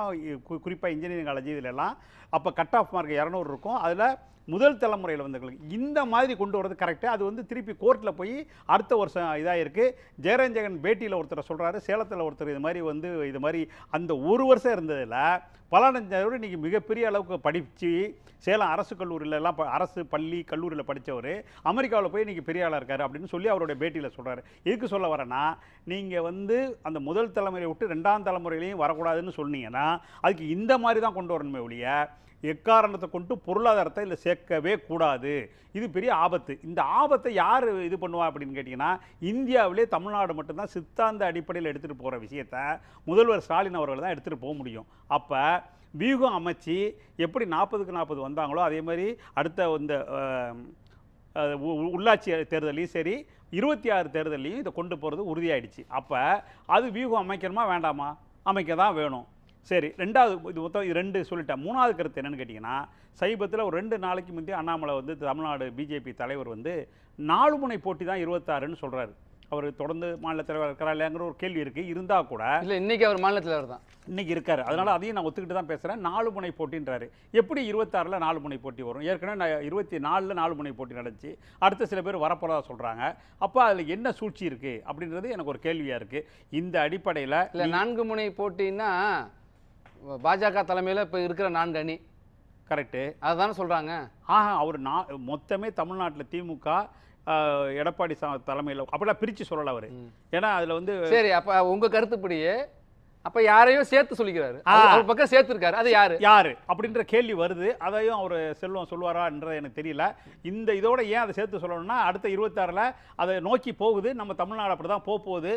Speaker 9: குறிப்பாக இன்ஜினியரிங் காலேஜ் இதிலெல்லாம் அப்போ கட் ஆஃப் மார்க் 200 இருக்கும். அதில் முதல் தலைமுறையில் வந்தவங்களுக்கு இந்த மாதிரி கொண்டு வரது கரெக்டாக. அது வந்து திருப்பி கோர்ட்டில் போய் அடுத்த வருஷம் இதாக இருக்குது. ஜெயரஞ்சகன் பேட்டியில் ஒருத்தர் சொல்கிறாரு, சேலத்தில் ஒருத்தர் இது மாதிரி அந்த ஒரு வருஷம் இருந்ததில் பலானஞ்சாவது இன்றைக்கி மிகப்பெரிய அளவுக்கு படித்து சேலம் அரசு கல்லூரியிலலாம் அரசு பள்ளி கல்லூரியில் படித்தவர் அமெரிக்காவில் போய் இன்றைக்கி பெரிய ஆளாக இருக்கார் அப்படின்னு சொல்லி அவருடைய பேட்டியில் சொல்கிறாரு. எதுக்கு சொல்ல வரேன்னா, நீங்கள் வந்து அந்த முதல் தலைமுறையை விட்டு 2ஆம் தலைமுறையிலையும் வரக்கூடாதுன்னு சொன்னீங்கன்னா அதுக்கு இந்த மாதிரி தான் கொண்டு வரணுமே ஒழிய எக்காரணத்தை கொண்டு பொருளாதாரத்தை இல்லை சேர்க்கவே கூடாது. இது பெரிய ஆபத்து. இந்த ஆபத்தை யார் இது பண்ணுவா அப்படின்னு கேட்டிங்கன்னா, இந்தியாவிலே தமிழ்நாடு மட்டும்தான் சித்தாந்த அடிப்படையில் எடுத்துகிட்டு போகிற விஷயத்த முதல்வர் ஸ்டாலின் அவர்கள் தான் எடுத்துகிட்டு போக முடியும். அப்போ வியூகம் அமைச்சு எப்படி 40க்கு 40 வந்தாங்களோ அதே மாதிரி அடுத்த இந்த உள்ளாட்சி தேர்தலையும் சரி 26 தேர்தலையும் இதை கொண்டு போகிறது உறுதியாயிடுச்சு. அப்போ அது வியூகம் அமைக்கணுமா வேண்டாமா? அமைக்க தான் வேணும். சரி, 2வது இது மொத்தம் 2 சொல்லிட்டேன். 3வது கருத்து என்னென்னு கேட்டிங்கன்னா, சமீபத்தில் ஒரு 2 நாளைக்கு முந்தைய அண்ணாமலை வந்து தமிழ்நாடு பிஜேபி தலைவர் வந்து 4 முனை போட்டி தான் 26ன்னு சொல்கிறாரு. அவர் தொடர்ந்து மாநில தலைவர் இருக்கிறா இல்லையாங்கிற ஒரு கேள்வி இருக்குது. இருந்தால் கூட
Speaker 1: இல்லை, இன்னைக்கு அவர் மாநில தலைவர் தான்
Speaker 9: இன்னைக்கு இருக்காரு. அதனால அதையும் நான் ஒத்துக்கிட்டு தான் பேசுகிறேன். 4 முனை போட்டின்றாரு. எப்படி 26ல் 4 முனை போட்டி வரும்? ஏற்கனவே நான் 24ல் 4 முனை போட்டி நடந்துச்சு. அடுத்த சில பேர் வரப்போறதா சொல்கிறாங்க. அப்போ அதில் என்ன சூழ்ச்சி இருக்குது அப்படின்றது எனக்கு ஒரு கேள்வியாக இருக்குது. இந்த அடிப்படையில்
Speaker 1: இல்லை, 4 முனை போட்டின்னா பாஜக தலைமையில் இப்போ இருக்கிற 4 அணி
Speaker 9: கரெக்டு
Speaker 1: அதுதானே சொல்கிறாங்க.
Speaker 9: அவர் மொத்தமே தமிழ்நாட்டில் திமுக எடப்பாடி தலைமையில் அப்படிலாம் பிரித்து சொல்லலை அவர். ஏன்னா அதில் வந்து
Speaker 1: சரி, அப்போ உங்கள் கருத்துப்படியே அப்ப யாரையும் சேர்த்து சொல்லிக்கிறாரு, அவர் பக்கம் சேர்த்துருக்காரு. அது
Speaker 9: யாரு அப்படின்ற கேள்வி வருது. அதையும் அவர் சொல்லுவாரான்றது எனக்கு தெரியல. இந்த இதோட ஏன் அதை சேர்த்து சொல்லணும்னா அடுத்த 26ல் அதை நோக்கி போகுது. நம்ம தமிழ்நாடு அப்படிதான் போகுது.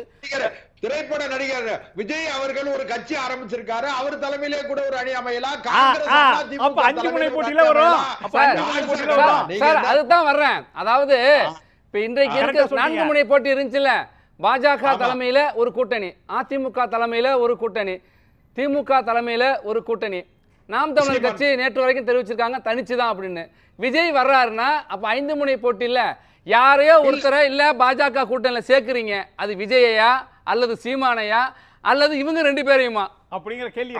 Speaker 4: திரைப்பட நடிகர் விஜய் அவர்கள் ஒரு கட்சி ஆரம்பிச்சிருக்காரு. அவர் தலைமையிலே கூட ஒரு அணி அமையலாம்.
Speaker 9: அப்ப 5 முனை போட்டியில வரும்.
Speaker 1: அதுதான் வர்றேன். அதாவது இப்ப இன்றைக்கு இருக்க 4 முனை போட்டி இருந்துச்சுல்ல, பாஜக தலைமையில ஒரு கூட்டணி, அதிமுக தலைமையில ஒரு கூட்டணி, திமுக தலைமையில ஒரு கூட்டணி, நாம் தமிழர் கட்சி நேற்று வரைக்கும் தெரிவிச்சிருக்காங்க தனிச்சுதான் அப்படின்னு. விஜய் வர்றாருன்னா அப்ப 5 முனை போட்டியில யாரையோ ஒருத்தரை இல்ல பாஜக கூட்டணியில சேர்க்கிறீங்க. அது விஜயா அல்லது சீமானையா அல்லது இவங்க 2 பேரையுமா
Speaker 9: அப்படிங்கிற கேள்வி.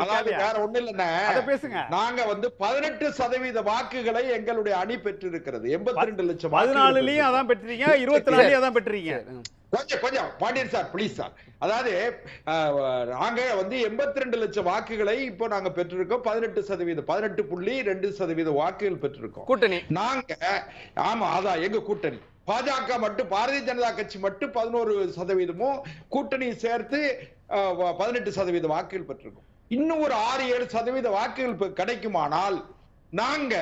Speaker 4: வேற ஒண்ணு இல்ல,
Speaker 9: பேசுங்க.
Speaker 4: நாங்க 18% வாக்குகளை எங்களுடைய அணி பெற்றிருக்கிறது. 82 லட்சம்.
Speaker 9: 14லயும் அதான் பெற்றீங்க, 24லயும் அதான் பெற்றீங்க.
Speaker 4: கொஞ்சம் பாண்டியன் சார் ப்ளீஸ் சார். அதாவது நாங்க 82 லட்சம் வாக்குகளை இப்போ நாங்க பெற்றிருக்கோம். 18%, 18.2% வாக்குகள் பெற்றிருக்கோம்
Speaker 1: கூட்டணி.
Speaker 4: நாங்க ஆமா, அதான் எங்க கூட்டணி. பாஜக மட்டும், பாரதிய ஜனதா கட்சி மட்டும் 11%, கூட்டணி சேர்த்து 18% வாக்குகள் பெற்றிருக்கோம். இன்னும் ஒரு 6-7% வாக்குகள் கிடைக்குமானால் நாங்க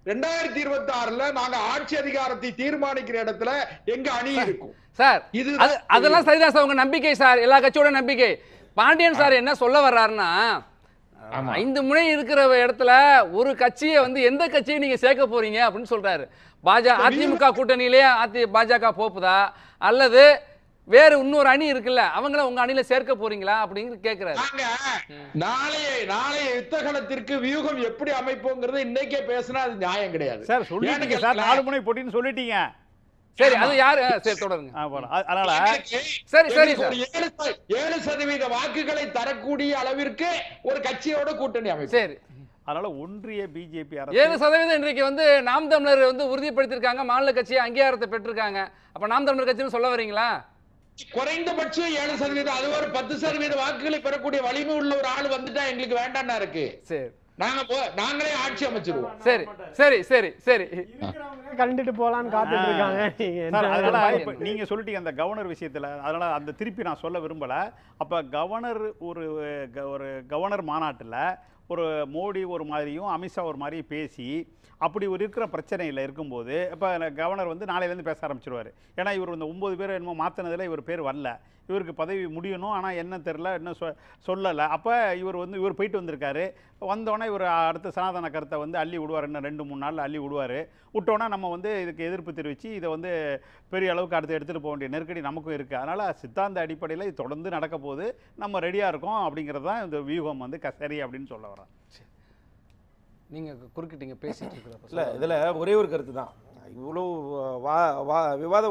Speaker 4: 2026ல நாங்க ஆட்சி அதிகாரத்தை தீர்மானிக்கிற இடத்துல எங்க அணி இருக்கும்
Speaker 1: சார். இது அதெல்லாம் சரிதான் சார், உங்க நம்பிக்கை சார், எல்லா கட்சியோட நம்பிக்கை. பாண்டியன் சார் என்ன சொல்ல வர்றாருன்னா 5 முனை இருக்கிற இடத்துல ஒரு கட்சியை எந்த கட்சியை நீங்க சேர்க்க போறீங்க அப்படின்னு சொல்றாரு. அதிமுக கூட்டணியிலே பாஜக போப்புதா அல்லது வேற இன்னொரு அணி இருக்குல்ல, அவங்கள உங்க அணியில சேர்க்க போறீங்களா அப்படிங்கிற கேக்குறாரு.
Speaker 4: நாளைய யுத்தகலத்திற்கு வியூகம் எப்படி அமைப்போங்கிறது இன்னைக்கே பேசினா அது நியாயம் கிடையாது
Speaker 9: சார். சொல்லிட்டீங்க சார், 4 முனை போட்டின்னு சொல்லிட்டீங்க.
Speaker 1: சரி, அது யாரு? சரி, தொடருங்க.
Speaker 9: அதனால
Speaker 1: சரி
Speaker 4: 7% வாக்குகளை தரக்கூடிய அளவிற்கு ஒரு கட்சியோட கூட்டணி அமைப்பு.
Speaker 1: சரி,
Speaker 9: அதனால ஒன்றிய பிஜேபி
Speaker 1: 7% இன்றைக்கு நாம் தமிழர் உறுதிப்படுத்திருக்காங்க, மாநில கட்சி அங்கீகாரத்தை பெற்றிருக்காங்க. அப்ப நாம் தமிழர் கட்சின்னு சொல்ல வரீங்களா?
Speaker 4: குறைந்தபட்சம் 7%, அது ஒரு 10% வாக்குகளை பெறக்கூடிய வலிமை உள்ள ஒரு ஆள் வந்துட்டா எங்களுக்கு வேண்டாம்னா இருக்கு.
Speaker 1: சரி,
Speaker 4: நாங்களே ஆட்சி அமைச்சிருவோம்.
Speaker 1: சரி சரி சரி சரி
Speaker 2: கண்டுட்டு போலான்னு காத்துட்டு இருக்காங்க.
Speaker 9: நீங்க சொல்லிட்டீங்க அந்த கவர்னர் விஷயத்துல, அதனால அந்த திருப்பி நான் சொல்ல விரும்பல. அப்ப கவர்னர் ஒரு கவர்னர் மாநாட்டுல ஒரு மோடி ஒரு மாதிரியும் அமித்ஷா ஒரு மாதிரியும் பேசி அப்படி ஒரு இருக்கிற பிரச்சனையில் இருக்கும்போது இப்போ கவர்னர் நாளையிலேருந்து பேச ஆரம்பிச்சிருவார். ஏன்னா இவர் இந்த 9 பேர் என்னமோ மாற்றினதில் இவர் பேர் வரல, இவருக்கு பதவி முடியணும், ஆனால் என்ன தெரில, இன்னும் சொல்லலை. அப்போ இவர் போயிட்டு வந்திருக்காரு. வந்தோடனே இவர் அடுத்த சனாதன கருத்தை அள்ளி விடுவார். இன்னும் 2-3 நாளில் அள்ளி விடுவார். விட்டோன்னா நம்ம இதுக்கு எதிர்ப்பு தெரிவித்து இதை பெரிய அளவுக்கு அடுத்து எடுத்துகிட்டு போக வேண்டிய நெருக்கடி நமக்கும் இருக்குது. அதனால் சித்தாந்த அடிப்படையில் இது தொடர்ந்து நடக்க போது, நம்ம ரெடியாக இருக்கோம் அப்படிங்கிறது தான் இந்த வியூகம் சரி அப்படின்னு சொல்ல வரேன்.
Speaker 1: நீங்க குறுக்கிட்டீங்க பேசிட்டு இருக்கிறப்ப.
Speaker 5: இல்லை, இதில் ஒரே ஒரு கருத்து தான். இவ்வளோ விவாத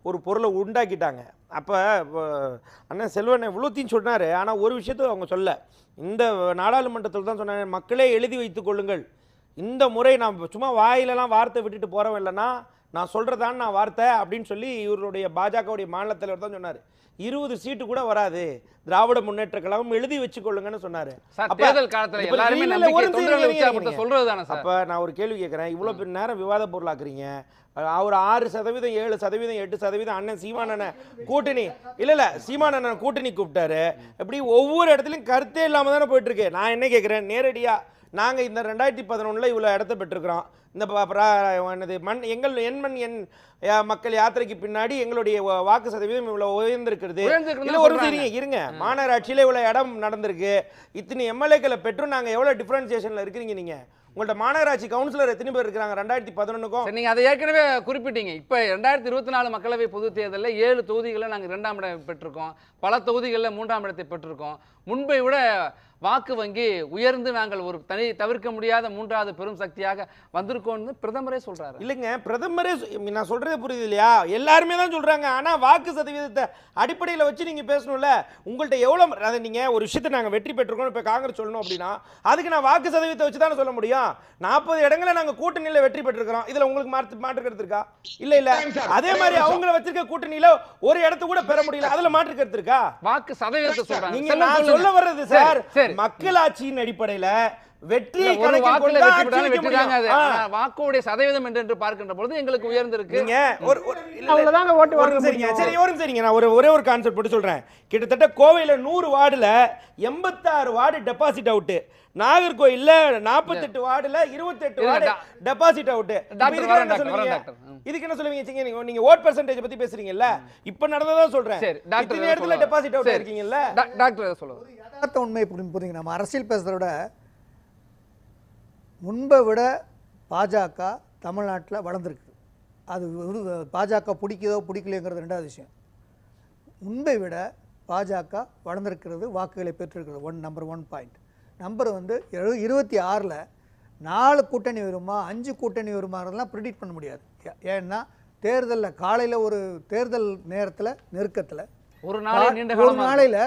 Speaker 5: ஒரு பொருளை உண்டாக்கிட்டாங்க. அப்போ அண்ணன் செல்வன் இவ்வளோத்தையும் சொன்னார். ஆனால் ஒரு விஷயத்தை அவங்க சொல்ல, இந்த நாடாளுமன்றத்தில் தான் சொன்னாங்க, மக்களே எழுதி வைத்துக் கொள்ளுங்கள், இந்த முறை நான் சும்மா வாயிலெல்லாம் வார்த்தை விட்டுட்டு போகிறவன் இல்லைன்னா நான் சொல்கிறதான் நான் வார்த்தை அப்படின்னு சொல்லி இவருடைய பாஜகவுடைய மாநில தலைவர் தான் சொன்னார். 20 சீட்டு கூட வராது, திராவிட muன்னேற்ற கழகம் எழுதி வச்சுக்கொள்ளுங்கன்னு சொன்னாரு. அப்ப நான் ஒரு கேள்வி கேட்கிறேன், இவ்வளவு பெரிய நேரம் விவாத பொருளாக்குறீங்க, அவர் 6%, 7%, 8% அண்ணன் சீமானண்ண கூட்டணி இல்ல சீமானண்ணன் கூட்டணி கூப்பிட்டாரு. இப்படி ஒவ்வொரு இடத்துலயும் கருத்தே இல்லாம தானே போயிட்டு இருக்கு. நான் என்ன கேட்கிறேன், நேரடியா நாங்க இந்த 2011 இவ்வளவு இடத்த பெற்றிருக்கிறோம். இந்த என் மக்கள் யாத்திரைக்கு பின்னாடி எங்களுடைய வாக்கு சதவீதம் இவ்வளவு உயர்ந்திருக்கிறது. இல்ல ஒரு இருங்க, மாநகராட்சியில இவ்வளவு இடம் நடந்திருக்கு, இத்தனை எம்எல்ஏக்களை பெற்றும் நாங்க எவ்வளவு டிஃபரன்சியேஷன்ல இருக்கிறீங்க. நீங்க உங்கள்ட்ட மாநகராட்சி கவுன்சிலர் எத்தனை பேர் இருக்காங்க 2011க்கும்?
Speaker 1: நீங்க அதை ஏற்கனவே குறிப்பிட்டீங்க. இப்ப 2024 மக்களவை பொது தேர்தலில் 7 தொகுதிகளில் நாங்கள் 2ஆம் இடம் பெற்றிருக்கோம், பல தொகுதிகளில் 3ஆம் இடத்தை பெற்றிருக்கோம். முன்பை விட வாக்கு வங்கி உயர்ந்து நாங்கள் ஒரு தவிர்க்க முடியாத மூன்றாவது பெரும் சக்தியாக வந்திருக்கோம்னு பிரதமரே சொல்றாரு.
Speaker 5: இல்லைங்க, பிரதமரே நான் சொல்றதே புரியுது இல்லையா? எல்லாருமே தான் சொல்றாங்க. ஆனா வாக்கு சதவீதத்தை அடிப்படையில் வச்சு நீங்க பேசணும்ல. உங்கள்கிட்ட எவ்வளவு, அதை நீங்க ஒரு விஷயத்தை நாங்க வெற்றி பெற்றிருக்கோம் இப்ப காங்கிரஸ் சொல்லணும் அப்படின்னா அதுக்கு நான் வாக்கு சதவீதத்தை வச்சு தானே சொல்ல முடியும். 40 இடங்களை நாங்க கூட்டணியில வெற்றி பெற்றிருக்கிறோம். இதுல உங்களுக்கு மாற்று கருத்து இருக்கா? இல்ல இல்ல. அதே மாதிரி அவங்கள வச்சிருக்க கூட்டணியில ஒரு இடத்து கூட பெற முடியல, அதுல மாற்று கருத்து இருக்கா?
Speaker 1: வாக்கு சதவீதத்தை சொல்றாங்க.
Speaker 5: நீங்க நான் சொல்ல வர்றது சார், மக்களாட்சியின் அடிப்படையில வெற்றி
Speaker 1: வாக்குடைய சதவீதம் என்று பார்க்கின்ற பொழுது எங்களுக்கு உயர்ந்திருக்கு.
Speaker 5: நான் ஒரே ஒரு கான்செப்ட் போட்டு சொல்றேன். கிட்டத்தட்ட கோவையில 100 வார்டுல 86 வார்டு டெபாசிட் அவுட், நாகர்கோயில்ல 48 வார்டுல 28 வார்டு டெபாசிட் அவுட். இதுக்கு என்ன சொல்லுவீங்க? நீங்க ஓட் பெர்சன்டேஜ் பத்தி பேசுறீங்கல்ல, இப்ப நடந்ததா சொல்றேன். இத்தனை இடத்துல டெபாசிட் அவுட் இருக்கீங்கல்ல
Speaker 1: டாக்டர் சொல்லுங்க.
Speaker 3: யதார்த்த உண்மை புரியுங்க. நம்ம அரசியல் பேசுறத விட முன்பை விட பாஜக தமிழ்நாட்டில் வளர்ந்துருக்கு. அது பாஜக பிடிக்குதோ பிடிக்கலைங்கிறது ரெண்டாவது விஷயம். முன்பை விட பாஜக வளர்ந்துருக்கிறது, வாக்குகளை பெற்றிருக்கிறது. Number 1 point. நம்பர் 26ல் 4 கூட்டணி வருமா 5 கூட்டணி வருமானதெல்லாம் ப்ரிடிக்ட் பண்ண முடியாது. ஏன்னா தேர்தலில் காலையில் ஒரு தேர்தல் நேரத்தில் நெருக்கத்தில்
Speaker 1: ஒரு
Speaker 3: நாளையில்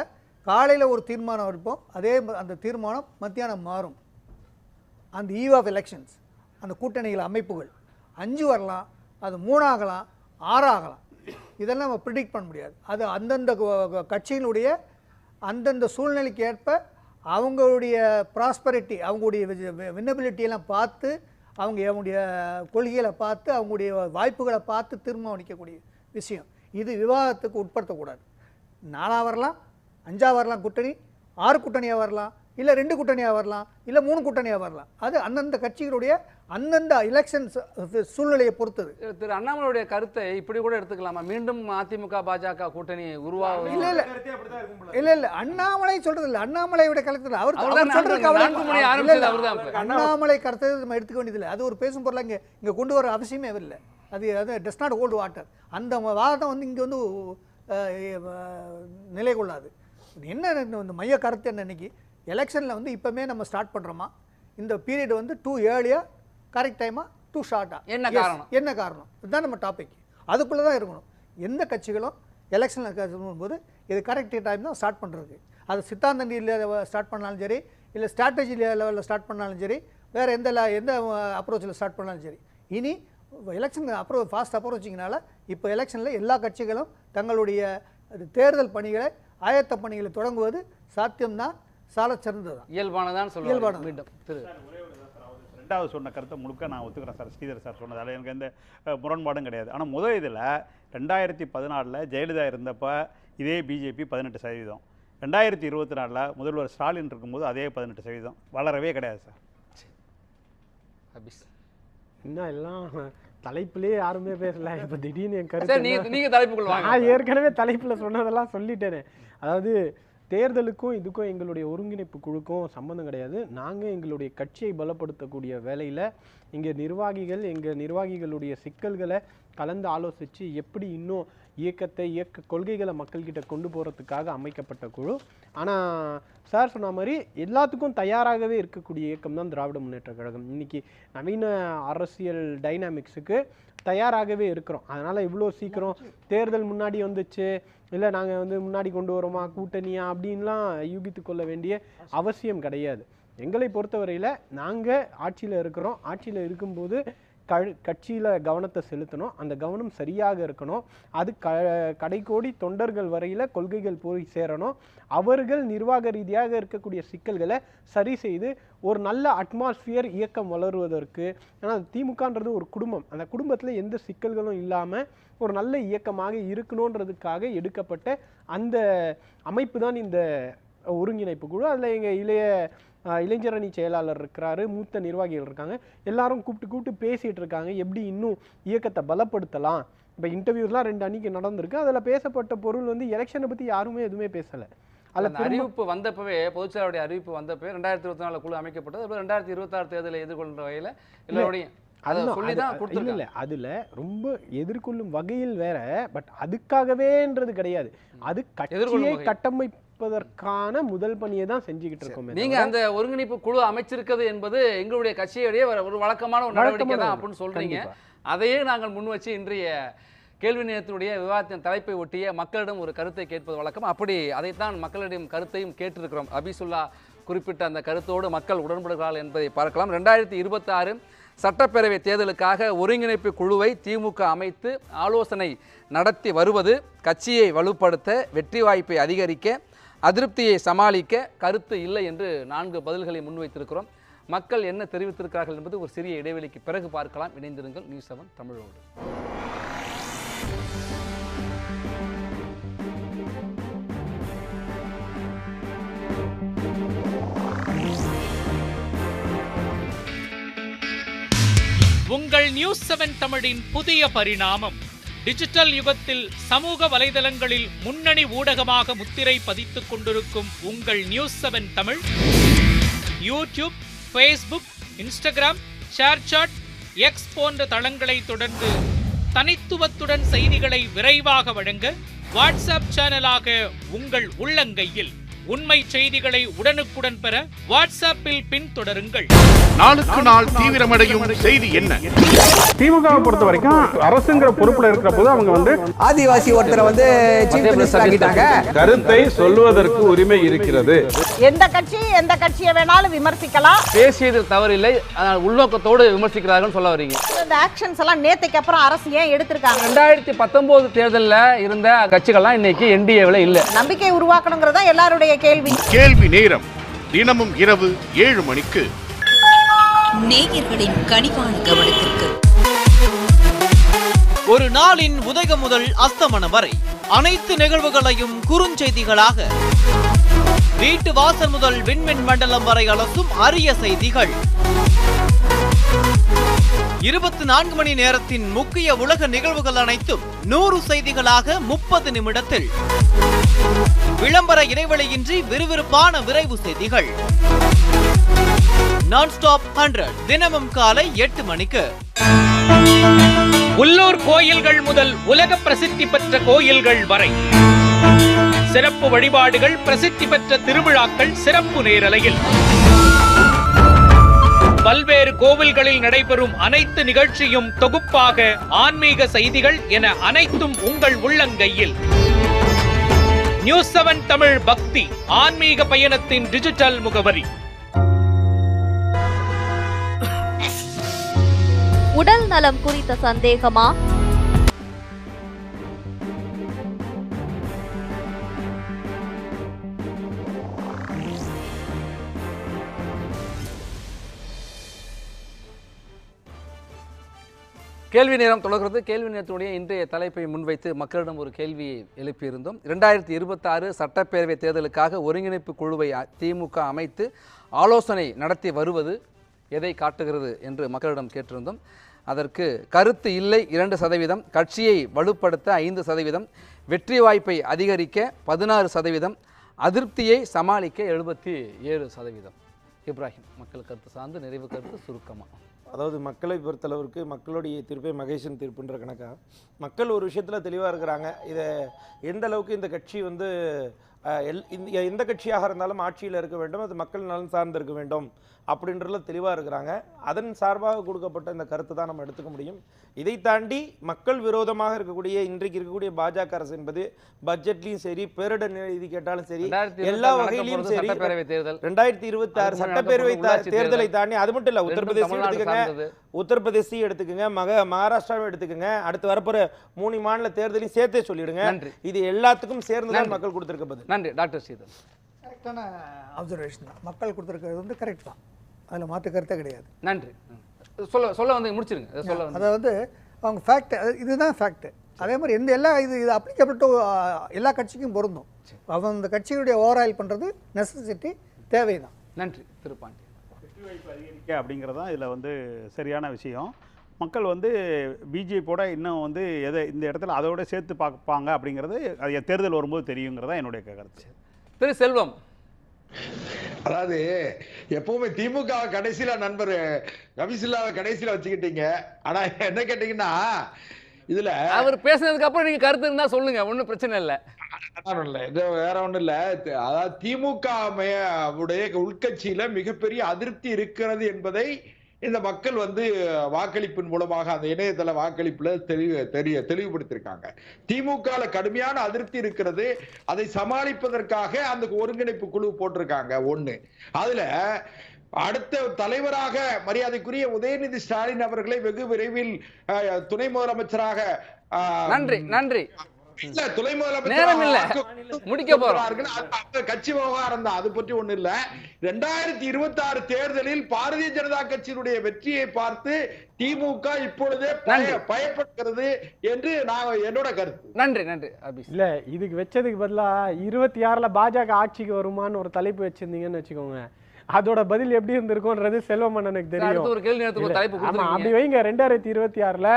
Speaker 3: காலையில் ஒரு தீர்மானம் இருப்போம். அதே அந்த தீர்மானம் மத்தியானம் மாறும். அந்த ஈவ் ஆஃப் எலெக்ஷன்ஸ் அந்த கூட்டணிகள் அமைப்புகள் 5 வரலாம், அது 3 ஆகலாம், 6 ஆகலாம். இதெல்லாம் நம்ம ப்ரிடிக்ட் பண்ண முடியாது. அது அந்தந்த கட்சிகளுடைய அந்தந்த சூழ்நிலைக்கு ஏற்ப அவங்களுடைய ப்ராஸ்பரிட்டி, அவங்களுடைய வின்னபிலிட்டியெல்லாம் பார்த்து, அவங்களுடைய கொள்கைகளை பார்த்து, அவங்களுடைய வாய்ப்புகளை பார்த்து தீர்மானிக்கக்கூடிய விஷயம். இது விவாதத்துக்கு உட்படுத்தக்கூடாது. 4 வரலாம், 5 வரலாம் கூட்டணி, 6 கூட்டணியாக வரலாம், இல்லை 2 கூட்டணியாக வரலாம், இல்லை 3 கூட்டணியாக வரலாம். அது அந்தந்த கட்சிகளுடைய அந்தந்த எலெக்ஷன்ஸ் சூழ்நிலையை பொறுத்தது.
Speaker 1: திரு அண்ணாமலையுடைய கருத்தை இப்படி கூட எடுத்துக்கலாமா? மீண்டும் அதிமுக பாஜக கூட்டணி உருவாகும்.
Speaker 3: இல்ல இல்ல இல்ல இல்ல அண்ணாமலை சொல்றது இல்ல. அண்ணாமலையோட கருத்து அவர் அண்ணாமலை கருத்தை நம்ம எடுத்துக்க வேண்டியதில்லை. அது ஒரு பேசும் பொருளா இங்க கொண்டு வர அவசியமே இல்லை. அது டஸ் நாட் ஹோல்ட் வாட்டர். அந்த வாதம் இங்க நிலை கொள்ளாது. என்ன இந்த மைய கருத்து என்ன? இன்னைக்கு எலெக்ஷனில் இப்போமே நம்ம ஸ்டார்ட் பண்ணுறோமா, இந்த பீரியட் டூ ஏர்லியாக கரெக்ட் டைமாக டூ ஷார்ட்டாக என்ன காரணம்? இதுதான் நம்ம டாபிக். அதுக்குள்ளே தான் இருக்கணும். எந்த கட்சிகளும் எலெக்ஷனில் போது இது கரெக்ட் டைம் தான் ஸ்டார்ட் பண்ணுறதுக்கு. அது சித்தாந்த நீதியில் ஸ்டார்ட் பண்ணாலும் சரி, இல்லை ஸ்ட்ராட்டஜி லெவலில் ஸ்டார்ட் பண்ணாலும் சரி, வேறு எந்த அப்ரோச்சில் ஸ்டார்ட் பண்ணாலும் சரி. இனி எலெக்ஷன் ஃபாஸ்ட் அப்ரோச்சிங்கனால இப்போ எலெக்ஷனில் எல்லா கட்சிகளும் தங்களுடைய தேர்தல் பணிகளை ஆயத்த பணிகளை தொடங்குவது சாத்தியம்தான், சால சிறந்ததுதான்,
Speaker 1: இயல்பானதான் சொல்லுவாங்க. மீண்டும்
Speaker 9: ரெண்டாவது சொன்ன கருத்தை முழுக்க நான் ஒத்துக்கிறேன் சார். ஸ்ரீதர் சார் சொன்னதால் எனக்கு எந்த முரண்பாடும் கிடையாது. ஆனால் முதல் இதில் 2014 ஜெயலலிதா இருந்தப்போ இதே பிஜேபி 18%, 2024 முதல்வர் ஸ்டாலின் இருக்கும்போது அதே 18%. வளரவே கிடையாது சார்.
Speaker 2: இன்னும் எல்லாம் தலைப்புலேயே யாருமே பேசல. இப்போ திடீர்னு என் கருத்து
Speaker 1: நீங்க தலைப்புக்குள்ள வாங்க.
Speaker 2: நான் ஏற்கனவே தலைப்பில் சொன்னதெல்லாம் சொல்லிட்டேனே. அதாவது தேர்தலுக்கும் இதுக்கும் எங்களுடைய ஒருங்கிணைப்பு குழுக்கும் சம்மந்தம் கிடையாது. நாங்கள் எங்களுடைய கட்சியை பலப்படுத்தக்கூடிய வேலையில் எங்கள் நிர்வாகிகளுடைய சிக்கல்களை கலந்து ஆலோசித்து எப்படி இன்னும் இயக்க கொள்கைகளை மக்கள்கிட்ட கொண்டு போகிறதுக்காக அமைக்கப்பட்ட குழு. ஆனால் சார் சொன்ன மாதிரி எல்லாத்துக்கும் தயாராகவே இருக்கக்கூடிய இயக்கம் தான் திராவிட முன்னேற்ற கழகம். இன்றைக்கி நவீன அரசியல் டைனாமிக்ஸுக்கு தயாராகவே இருக்கிறோம். அதனால் இவ்வளோ சீக்கிரம் தேர்தல் முன்னாடி வந்துச்சு, இல்லை நாங்கள் முன்னாடி கொண்டு வரோமா கூட்டணியா அப்படின்லாம் யூகித்து கொள்ள வேண்டிய அவசியம் கிடையாது. எங்களை பொறுத்தவரையில் நாங்கள் ஆட்சியில் இருக்கிறோம். ஆட்சியில் இருக்கும்போது கட்சியில் கவனத்தை செலுத்தணும். அந்த கவனம் சரியாக இருக்கணும். அது கடைக்கோடி தொண்டர்கள் வரையில் கொள்கைகள் போய் சேரணும். அவர்கள் நிர்வாக ரீதியாக இருக்கக்கூடிய சிக்கல்களை சரி செய்து ஒரு நல்ல அட்மாஸ்பியர் இயக்கம் வளருவதற்கு. ஏன்னா திமுகன்றது ஒரு குடும்பம். அந்த குடும்பத்தில் எந்த சிக்கல்களும் இல்லாமல் ஒரு நல்ல இயக்கமாக இருக்கணுன்றதுக்காக எடுக்கப்பட்ட அந்த அமைப்பு தான் இந்த ஒருங்கிணைப்பு குழு. அதில் எங்கள் இளைஞரணி செயலாளர் இருக்கிறாரு, மூத்த நிர்வாகிகள் இருக்காங்க. எல்லாரும் கூப்பிட்டு பேசிகிட்டு இருக்காங்க எப்படி இன்னும் இயக்கத்தை பலப்படுத்தலாம். இப்போ இன்டர்வியூஸ்லாம் 2 அன்னைக்கு நடந்திருக்கு. அதில் பேசப்பட்ட பொருள் எலெக்ஷனை பற்றி யாருமே எதுவுமே பேசலை.
Speaker 1: அதில் அறிவிப்பு வந்தப்பவே, பொதுச்செயலாளருடைய அறிவிப்பு வந்தப்பவே 2024 குழு அமைக்கப்பட்டது. அப்புறம் 2026 தேர்தலை எதிர்கொள்கிற வகையில் எல்லோருடையும்
Speaker 2: அதுல ரொம்ப எதிர்கொள்ளும் வகையில் வேற. பட் அதுக்காகவேன்றது கிடையாது. அது கட்சியை வைப்பதற்கான முதல் பணியை தான் செஞ்சுக்கிட்டு இருக்கோம்.
Speaker 1: நீங்க அந்த ஒருங்கிணைப்பு குழு அமைச்சிருக்கிறது என்பது எங்களுடைய கட்சியுடைய ஒரு வழக்கமான ஒரு நடவடிக்கை தான் அப்படின்னு சொல்றீங்க. அதையே நாங்கள் முன் வச்சு இன்றைய கேள்வி நேரத்தினுடைய விவாதத்தின் தலைப்பை ஒட்டிய மக்களிடம் ஒரு கருத்தை கேட்பது வழக்கம். அப்படி அதைத்தான் மக்களிடம் கருத்தையும் கேட்டிருக்கிறோம். அபிசுல்லா குறிப்பிட்ட அந்த கருத்தோடு மக்கள் உடன்படுகிறார்கள் என்பதை பார்க்கலாம். 2026 சட்டப்பேரவை தேர்தலுக்காக ஒருங்கிணைப்பு குழுவை திமுக அமைத்து ஆலோசனை நடத்தி வருவது கட்சியை வலுப்படுத்த, வெற்றி வாய்ப்பை அதிகரிக்க, அதிருப்தியை சமாளிக்க கருத்து இல்லை என்று 4 பதில்களை முன்வைத்திருக்கிறோம். மக்கள் என்ன தெரிவித்திருக்கிறார்கள் என்பது ஒரு சிறிய இடைவெளிக்கு பிறகு பார்க்கலாம். இணைந்திருங்கள் நியூஸ் 7 தமிழோடு.
Speaker 7: உங்கள் நியூஸ் 7 தமிழின் புதிய பரிணாமம். டிஜிட்டல் யுகத்தில் சமூக வலைதளங்களில் முன்னணி ஊடகமாக முத்திரை பதித்துக் கொண்டிருக்கும் உங்கள் news 7 Tamil YouTube, Facebook, Instagram, ShareChat, X போன்ற தளங்களை தொடர்ந்து தனித்துவத்துடன் செய்திகளை விரைவாக வழங்க வாட்ஸ்அப் சேனலாக உங்கள் உள்ளங்கையில் உண்மை செய்திகளை உடனுக்குடன் பெற வாட்ஸ்அப்பில் பின்தொடருங்கள்.
Speaker 8: நாளுக்கு நாள் தீவிரமடையும் செய்தி என்ன?
Speaker 9: திமுகவை பொறுத்த வரைக்கும் அரசுங்கிற பொறுப்புல இருக்கிற போது அவங்க
Speaker 10: ஆதிவாசி ஒருத்தரை சீஃப் மினிஸ்டர் ஆக்கிட்டாங்க.
Speaker 12: கருத்தை சொல்வதற்கு உரிமை இருக்கிறது.
Speaker 6: எந்த கட்சி எந்த கட்சியை வேணாலும் விமர்சிக்கலாம்.
Speaker 1: பேசியது தவறில்லை, ஆனால் உள்நோக்கத்தோடு விமர்சிக்கிறார்கள் சொல்ல வரீங்க.
Speaker 6: இந்த ஆக்ஷன்ஸ் எல்லாம் நேத்துக்கு அப்புறம் அரசு ஏன் எடுத்திருக்காங்க?
Speaker 1: 2019 தேர்தலில் இருந்த கட்சிகள்லாம் இன்னைக்கு என்டிஏவில் இல்ல.
Speaker 6: நம்பிக்கை உருவாக்கணுங்கிறதா எல்லாருடைய கேள்வி.
Speaker 8: கேள்வி நேரம் தினமும் இரவு 7 மணிக்கு.
Speaker 13: நேயர்களின் கனிவான கவனத்திற்கு
Speaker 11: ஒரு நாளின் உதயம் முதல் அஸ்தமனம் வரை அனைத்து நிகழ்வுகளையும் குறுஞ்செய்திகளாக, வீட்டு வாசல் முதல் விண்மின் மண்டலம் வரை அலசும் அரிய செய்திகள், 24 மணி நேரத்தின் முக்கிய உலக நிகழ்வுகள் அனைத்தும் 100 செய்திகளாக 30 நிமிடத்தில், விளம்பர இடைவெளியின்றி விறுவிறுப்பான விரைவு செய்திகள், நான்-ஸ்டாப் 100 தினமும் காலை 8 மணிக்கு.
Speaker 7: உள்ளூர் கோயில்கள் முதல் உலக பிரசித்தி பெற்ற கோயில்கள் வரை சிறப்பு வழிபாடுகள், பிரசித்தி பெற்ற திருவிழாக்கள் சிறப்பு நேரலையில், பல்வேறு கோவில்களில் நடைபெறும் அனைத்து நிகழ்ச்சியும் தொகுப்பாக ஆன்மீக செய்திகள் என அனைத்தும் உங்கள் உள்ளங்கையில். நியூஸ் 7 தமிழ் பக்தி ஆன்மீக பயணத்தின் டிஜிட்டல் முகவரி.
Speaker 14: உடல் நலம் குறித்த சந்தேகமா?
Speaker 1: கேள்வி நேரம் தொடர்கிறது. கேள்வி நேரத்துடைய இன்றைய தலைப்பை முன்வைத்து மக்களிடம் ஒரு கேள்வியை எழுப்பியிருந்தோம். 2026 சட்டப்பேரவை தேர்தலுக்காக ஒருங்கிணைப்பு குழுவை திமுக அமைத்து ஆலோசனை நடத்தி வருவது எதை காட்டுகிறது என்று மக்களிடம் கேட்டிருந்தோம். அதற்கு கருத்து இல்லை 2%, கட்சியை வலுப்படுத்த 5%, வெற்றி வாய்ப்பை அதிகரிக்க 16%, அதிருப்தியை சமாளிக்க 77%. இப்ராஹிம், மக்கள் கருத்து சார்ந்து நிறைவு கருத்து சுருக்கமாக.
Speaker 5: அதாவது மக்களை பொறுத்தளவிற்கு மக்களுடைய தீர்ப்பே மகேஷன் தீர்ப்புன்ற கணக்காக மக்கள் ஒரு விஷயத்தில் தெளிவாக இருக்கிறாங்க. இதை எந்த அளவுக்கு இந்த கட்சி எந்த கட்சியாக இருந்தாலும் ஆட்சியில் இருக்க வேண்டும், அது மக்கள் நலன் சார்ந்து இருக்க வேண்டும் அப்படின்றதுல தெளிவாக இருக்கிறாங்க. அதன் சார்பாக கொடுக்கப்பட்ட இந்த கருத்து தான் நம்ம எடுத்துக்க முடியும். இதை தாண்டி மக்கள் விரோதமாக இருக்கக்கூடிய இன்றைக்கு இருக்கக்கூடிய பாஜக அரசு என்பது பட்ஜெட்லையும் சரி, பேரிடர் நிதி கேட்டாலும் சரி, எல்லா வகையிலையும் சரி, 2026 சட்டப்பேரவை தேர்தலை தாண்டி அது மட்டும் இல்லை, உத்தரப்பிரதேசம் எடுத்துக்கோங்க, உத்தரப்பிரதேசம் எடுத்துக்கோங்க, மகாராஷ்டிராவை எடுத்துக்கோங்க, அடுத்து வரப்போற 3 மாநில தேர்தலையும் சேர்த்தே சொல்லிடுங்க. இது எல்லாத்துக்கும் சேர்ந்துதான் மக்கள் கொடுத்திருக்க.
Speaker 1: நன்றி டாக்டர் ஸ்ரீதர்.
Speaker 3: கரெக்டான அப்சர்வேஷன் தான், மக்கள் கொடுத்துருக்கிறது கரெக்ட் தான், அதில் மாற்று கருத்தே கிடையாது.
Speaker 1: நன்றி. சொல்ல வந்து முடிச்சிருங்க.
Speaker 3: அதாவது அவங்க ஃபேக்ட், இதுதான் ஃபேக்ட். அதே மாதிரி இது அப்ளிகபிள் டு எல்லா கட்சிக்கும் பொருந்தும். அவங்க அந்த கட்சியுடைய ஓவரால் பண்ணுறது நெசசிட்டி, தேவைதான்.
Speaker 1: நன்றி. திருப்பாண்டி.
Speaker 9: வெற்றி வாய்ப்பு அதிகரிக்க அப்படிங்கிறது தான் இதில் சரியான விஷயம். மக்கள் பிஜேபியோட இன்னும் இந்த இடத்துல அதோட சேர்த்து பார்ப்பாங்க அப்படிங்கிறது அது தேர்தல் வரும்போது தெரியுங்கிறதா என்னுடைய கருத்து.
Speaker 1: திரு செல்வம்,
Speaker 4: அதாவது எப்பவுமே திமுக கடைசியில நண்பர் ரவிசில்லாவை கடைசியில வச்சுக்கிட்டீங்க. ஆனா என்ன கேட்டீங்கன்னா இதுல
Speaker 1: அவர் பேசுனதுக்கு அப்புறம் நீங்க கருத்து இருந்தா சொல்லுங்க, ஒன்றும் பிரச்சனை இல்லை.
Speaker 4: இது வேற ஒண்ணும் இல்ல. அதாவது திமுக உடைய உள்கட்சியில மிகப்பெரிய அதிருப்தி இருக்கிறது என்பதை இந்த மக்கள் வாக்களிப்பின் மூலமாக அந்த இணையதள வாக்களிப்புல தெளிவுபடுத்திருக்காங்க. திமுக கடுமையான அதிருப்தி இருக்கிறது. அதை சமாளிப்பதற்காக அந்த ஒருங்கிணைப்பு குழு போட்டிருக்காங்க. ஒண்ணு. அதுல அடுத்த தலைவராக மரியாதைக்குரிய உதயநிதி ஸ்டாலின் அவர்களை வெகு விரைவில் துணை முதலமைச்சராக
Speaker 1: நன்றி
Speaker 4: துணை
Speaker 1: நேரம் இல்ல முடிக்க போறார்கள்.
Speaker 4: கட்சி விவகாரம் தான், அது பற்றி ஒண்ணு இல்ல. 2026 தேர்தலில் பாரதிய ஜனதா கட்சியினுடைய வெற்றியை பார்த்து திமுக இப்பொழுதே பயப்படுகிறது என்று என்னோட கருத்து.
Speaker 1: நன்றி
Speaker 2: இல்ல இதுக்கு வச்சதுக்கு பதிலா 26ல பாஜக ஆட்சிக்கு வருமான்னு ஒரு தலைப்பு வச்சிருந்தீங்கன்னு வச்சுக்கோங்க, அதோட பதில் எப்படி இருந்திருக்கும்ன்றது செல்வமன்னனுக்கு தெரியும். அப்படி வைங்க, 2026ல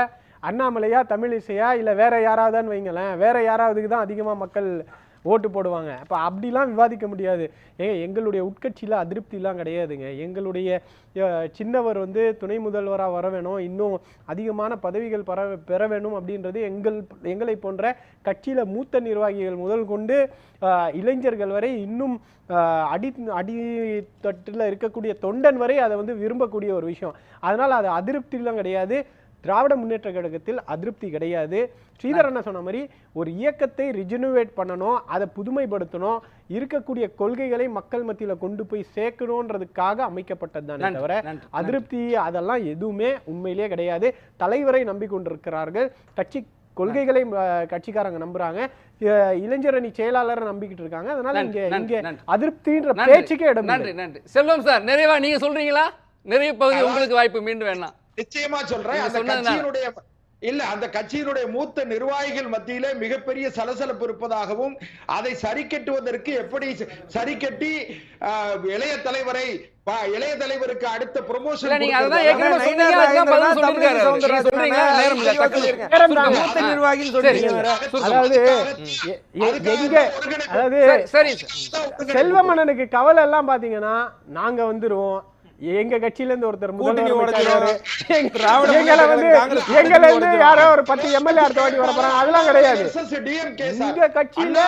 Speaker 2: அண்ணாமலையா தமிழிசையா இல்ல வேற யாராவதுன்னு வைங்களேன், வேற யாராவதுக்கு தான் அதிகமா மக்கள் ஓட்டு போடுவாங்க. அப்ப அப்படிலாம் விவாதிக்க முடியாது. எங்களுடைய உட்கட்சியில அதிருப்திலாம் கிடையாதுங்க. எங்களுடைய சின்னவர் துணை முதல்வராக வர வேணும், இன்னும் அதிகமான பதவிகள் பெற வேணும் அப்படின்றது எங்களை போன்ற கட்சியில மூத்த நிர்வாகிகள் முதல் கொண்டு இளைஞர்கள் வரை, இன்னும் அடித்தட்டில் இருக்கக்கூடிய தொண்டன் வரை அதை விரும்பக்கூடிய ஒரு விஷயம். அதனால அது அதிருப்திலாம் கிடையாது. திராவிட முன்னேற்ற கழகத்தில் அதிருப்தி கிடையாது. ஸ்ரீதரன் சொன்ன மாதிரி ஒரு இயக்கத்தை ரிஜினுவேட் பண்ணணும், அதை புதுமைப்படுத்தணும், இருக்கக்கூடிய கொள்கைகளை மக்கள் மத்தியில கொண்டு போய் சேர்க்கணுன்றதுக்காக அமைக்கப்பட்டது தானே தவிர அதிருப்தி அதெல்லாம் எதுவுமே உண்மையிலேயே கிடையாது. தலைவரை நம்பிக்கொண்டிருக்கிறார்கள், கட்சி கொள்கைகளை கட்சிக்காரங்க நம்புறாங்க, இளைஞரணி செயலாளரை நம்பிக்கிட்டு இருக்காங்க. அதனால இங்க அதிருப்தின்ற பேச்சுக்கே இடம்.
Speaker 1: நன்றி. செல்வம் சார், நிறைவா நீங்க சொல்றீங்களா? நிறைய பகுதி உங்களுக்கு வாய்ப்பு மீண்டும் வேணாம்.
Speaker 4: நிச்சயமா சொல்றேன். அந்த கட்சியினுடைய மூத்த நிர்வாகிகள் மத்தியிலே மிகப்பெரிய சலசலப்பு இருப்பதாகவும், அதை சரி கட்டுவதற்கு எப்படி சரி கட்டி இளைய தலைவருக்கு அடுத்த ப்ரமோஷன்
Speaker 2: செல்வமன்னனுக்கு கவலை எல்லாம் பாத்தீங்கன்னா, நாங்க வந்துருவோம், எங்க கட்சியில இருந்து ஒருத்தர் யாரோ ஒரு 10 எம்எல்ஏ அடுத்த வாட்டி வர போறாங்க, அதெல்லாம் கிடையாது. எங்க கட்சியில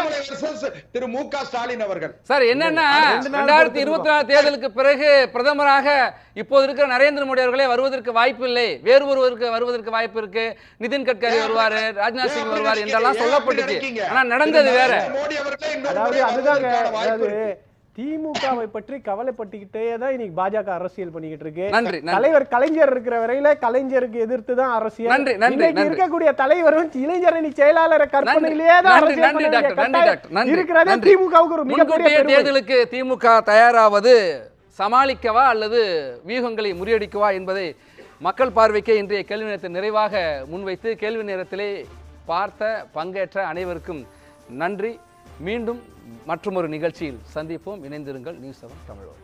Speaker 4: திரு மு.க. ஸ்டாலின் அவர்கள்
Speaker 1: சார் என்னன்னா 2024 தேர்தலுக்கு பிறகு பிரதமராக இப்போது இருக்கிற நரேந்திர மோடி அவர்களே வருவதற்கு வாய்ப்பு இல்லை, வேறு ஒருவருக்கு வருவதற்கு வாய்ப்பு இருக்கு, நிதின் கட்கரி வருவாரு, ராஜ்நாத் சிங் வருவார் என்றெல்லாம் சொல்லப்பட்டுச்சு. ஆனா நடந்தது வேற.
Speaker 2: திமுகவை பற்றி கவலைப்பட்டுக்கிட்டே தான் இன்னைக்கு பாஜக அரசியல் பண்ணிக்கிட்டு இருக்கு. தலைவர் கலைஞர் இருக்கிற வரையில கலைஞருக்கு எதிர்த்து தான் அரசியல். இன்னைக்கு இருக்கக்கூடிய தலைவரும் இளைஞரணி செயலாளர் கற்பனையிலேயே தான் இருக்கிறது. திமுகவுக்கு ஒரு மிகப்பெரிய
Speaker 1: தேர்தலுக்கு திமுக தயாராவது சமாளிக்கவா அல்லது வியூகங்களை முறியடிக்கவா என்பதை மக்கள் பார்வைக்கு இன்றைய கேள்வி நேரத்தை நிறைவாக முன்வைத்து கேள்வி நேரத்திலே பார்த்த பங்கேற்ற அனைவருக்கும் நன்றி. மீண்டும் மற்றொரு நிகழ்ச்சியில் சந்திப்போம். இணைந்திருங்கள். நியூஸ் 7 தமிழோடு.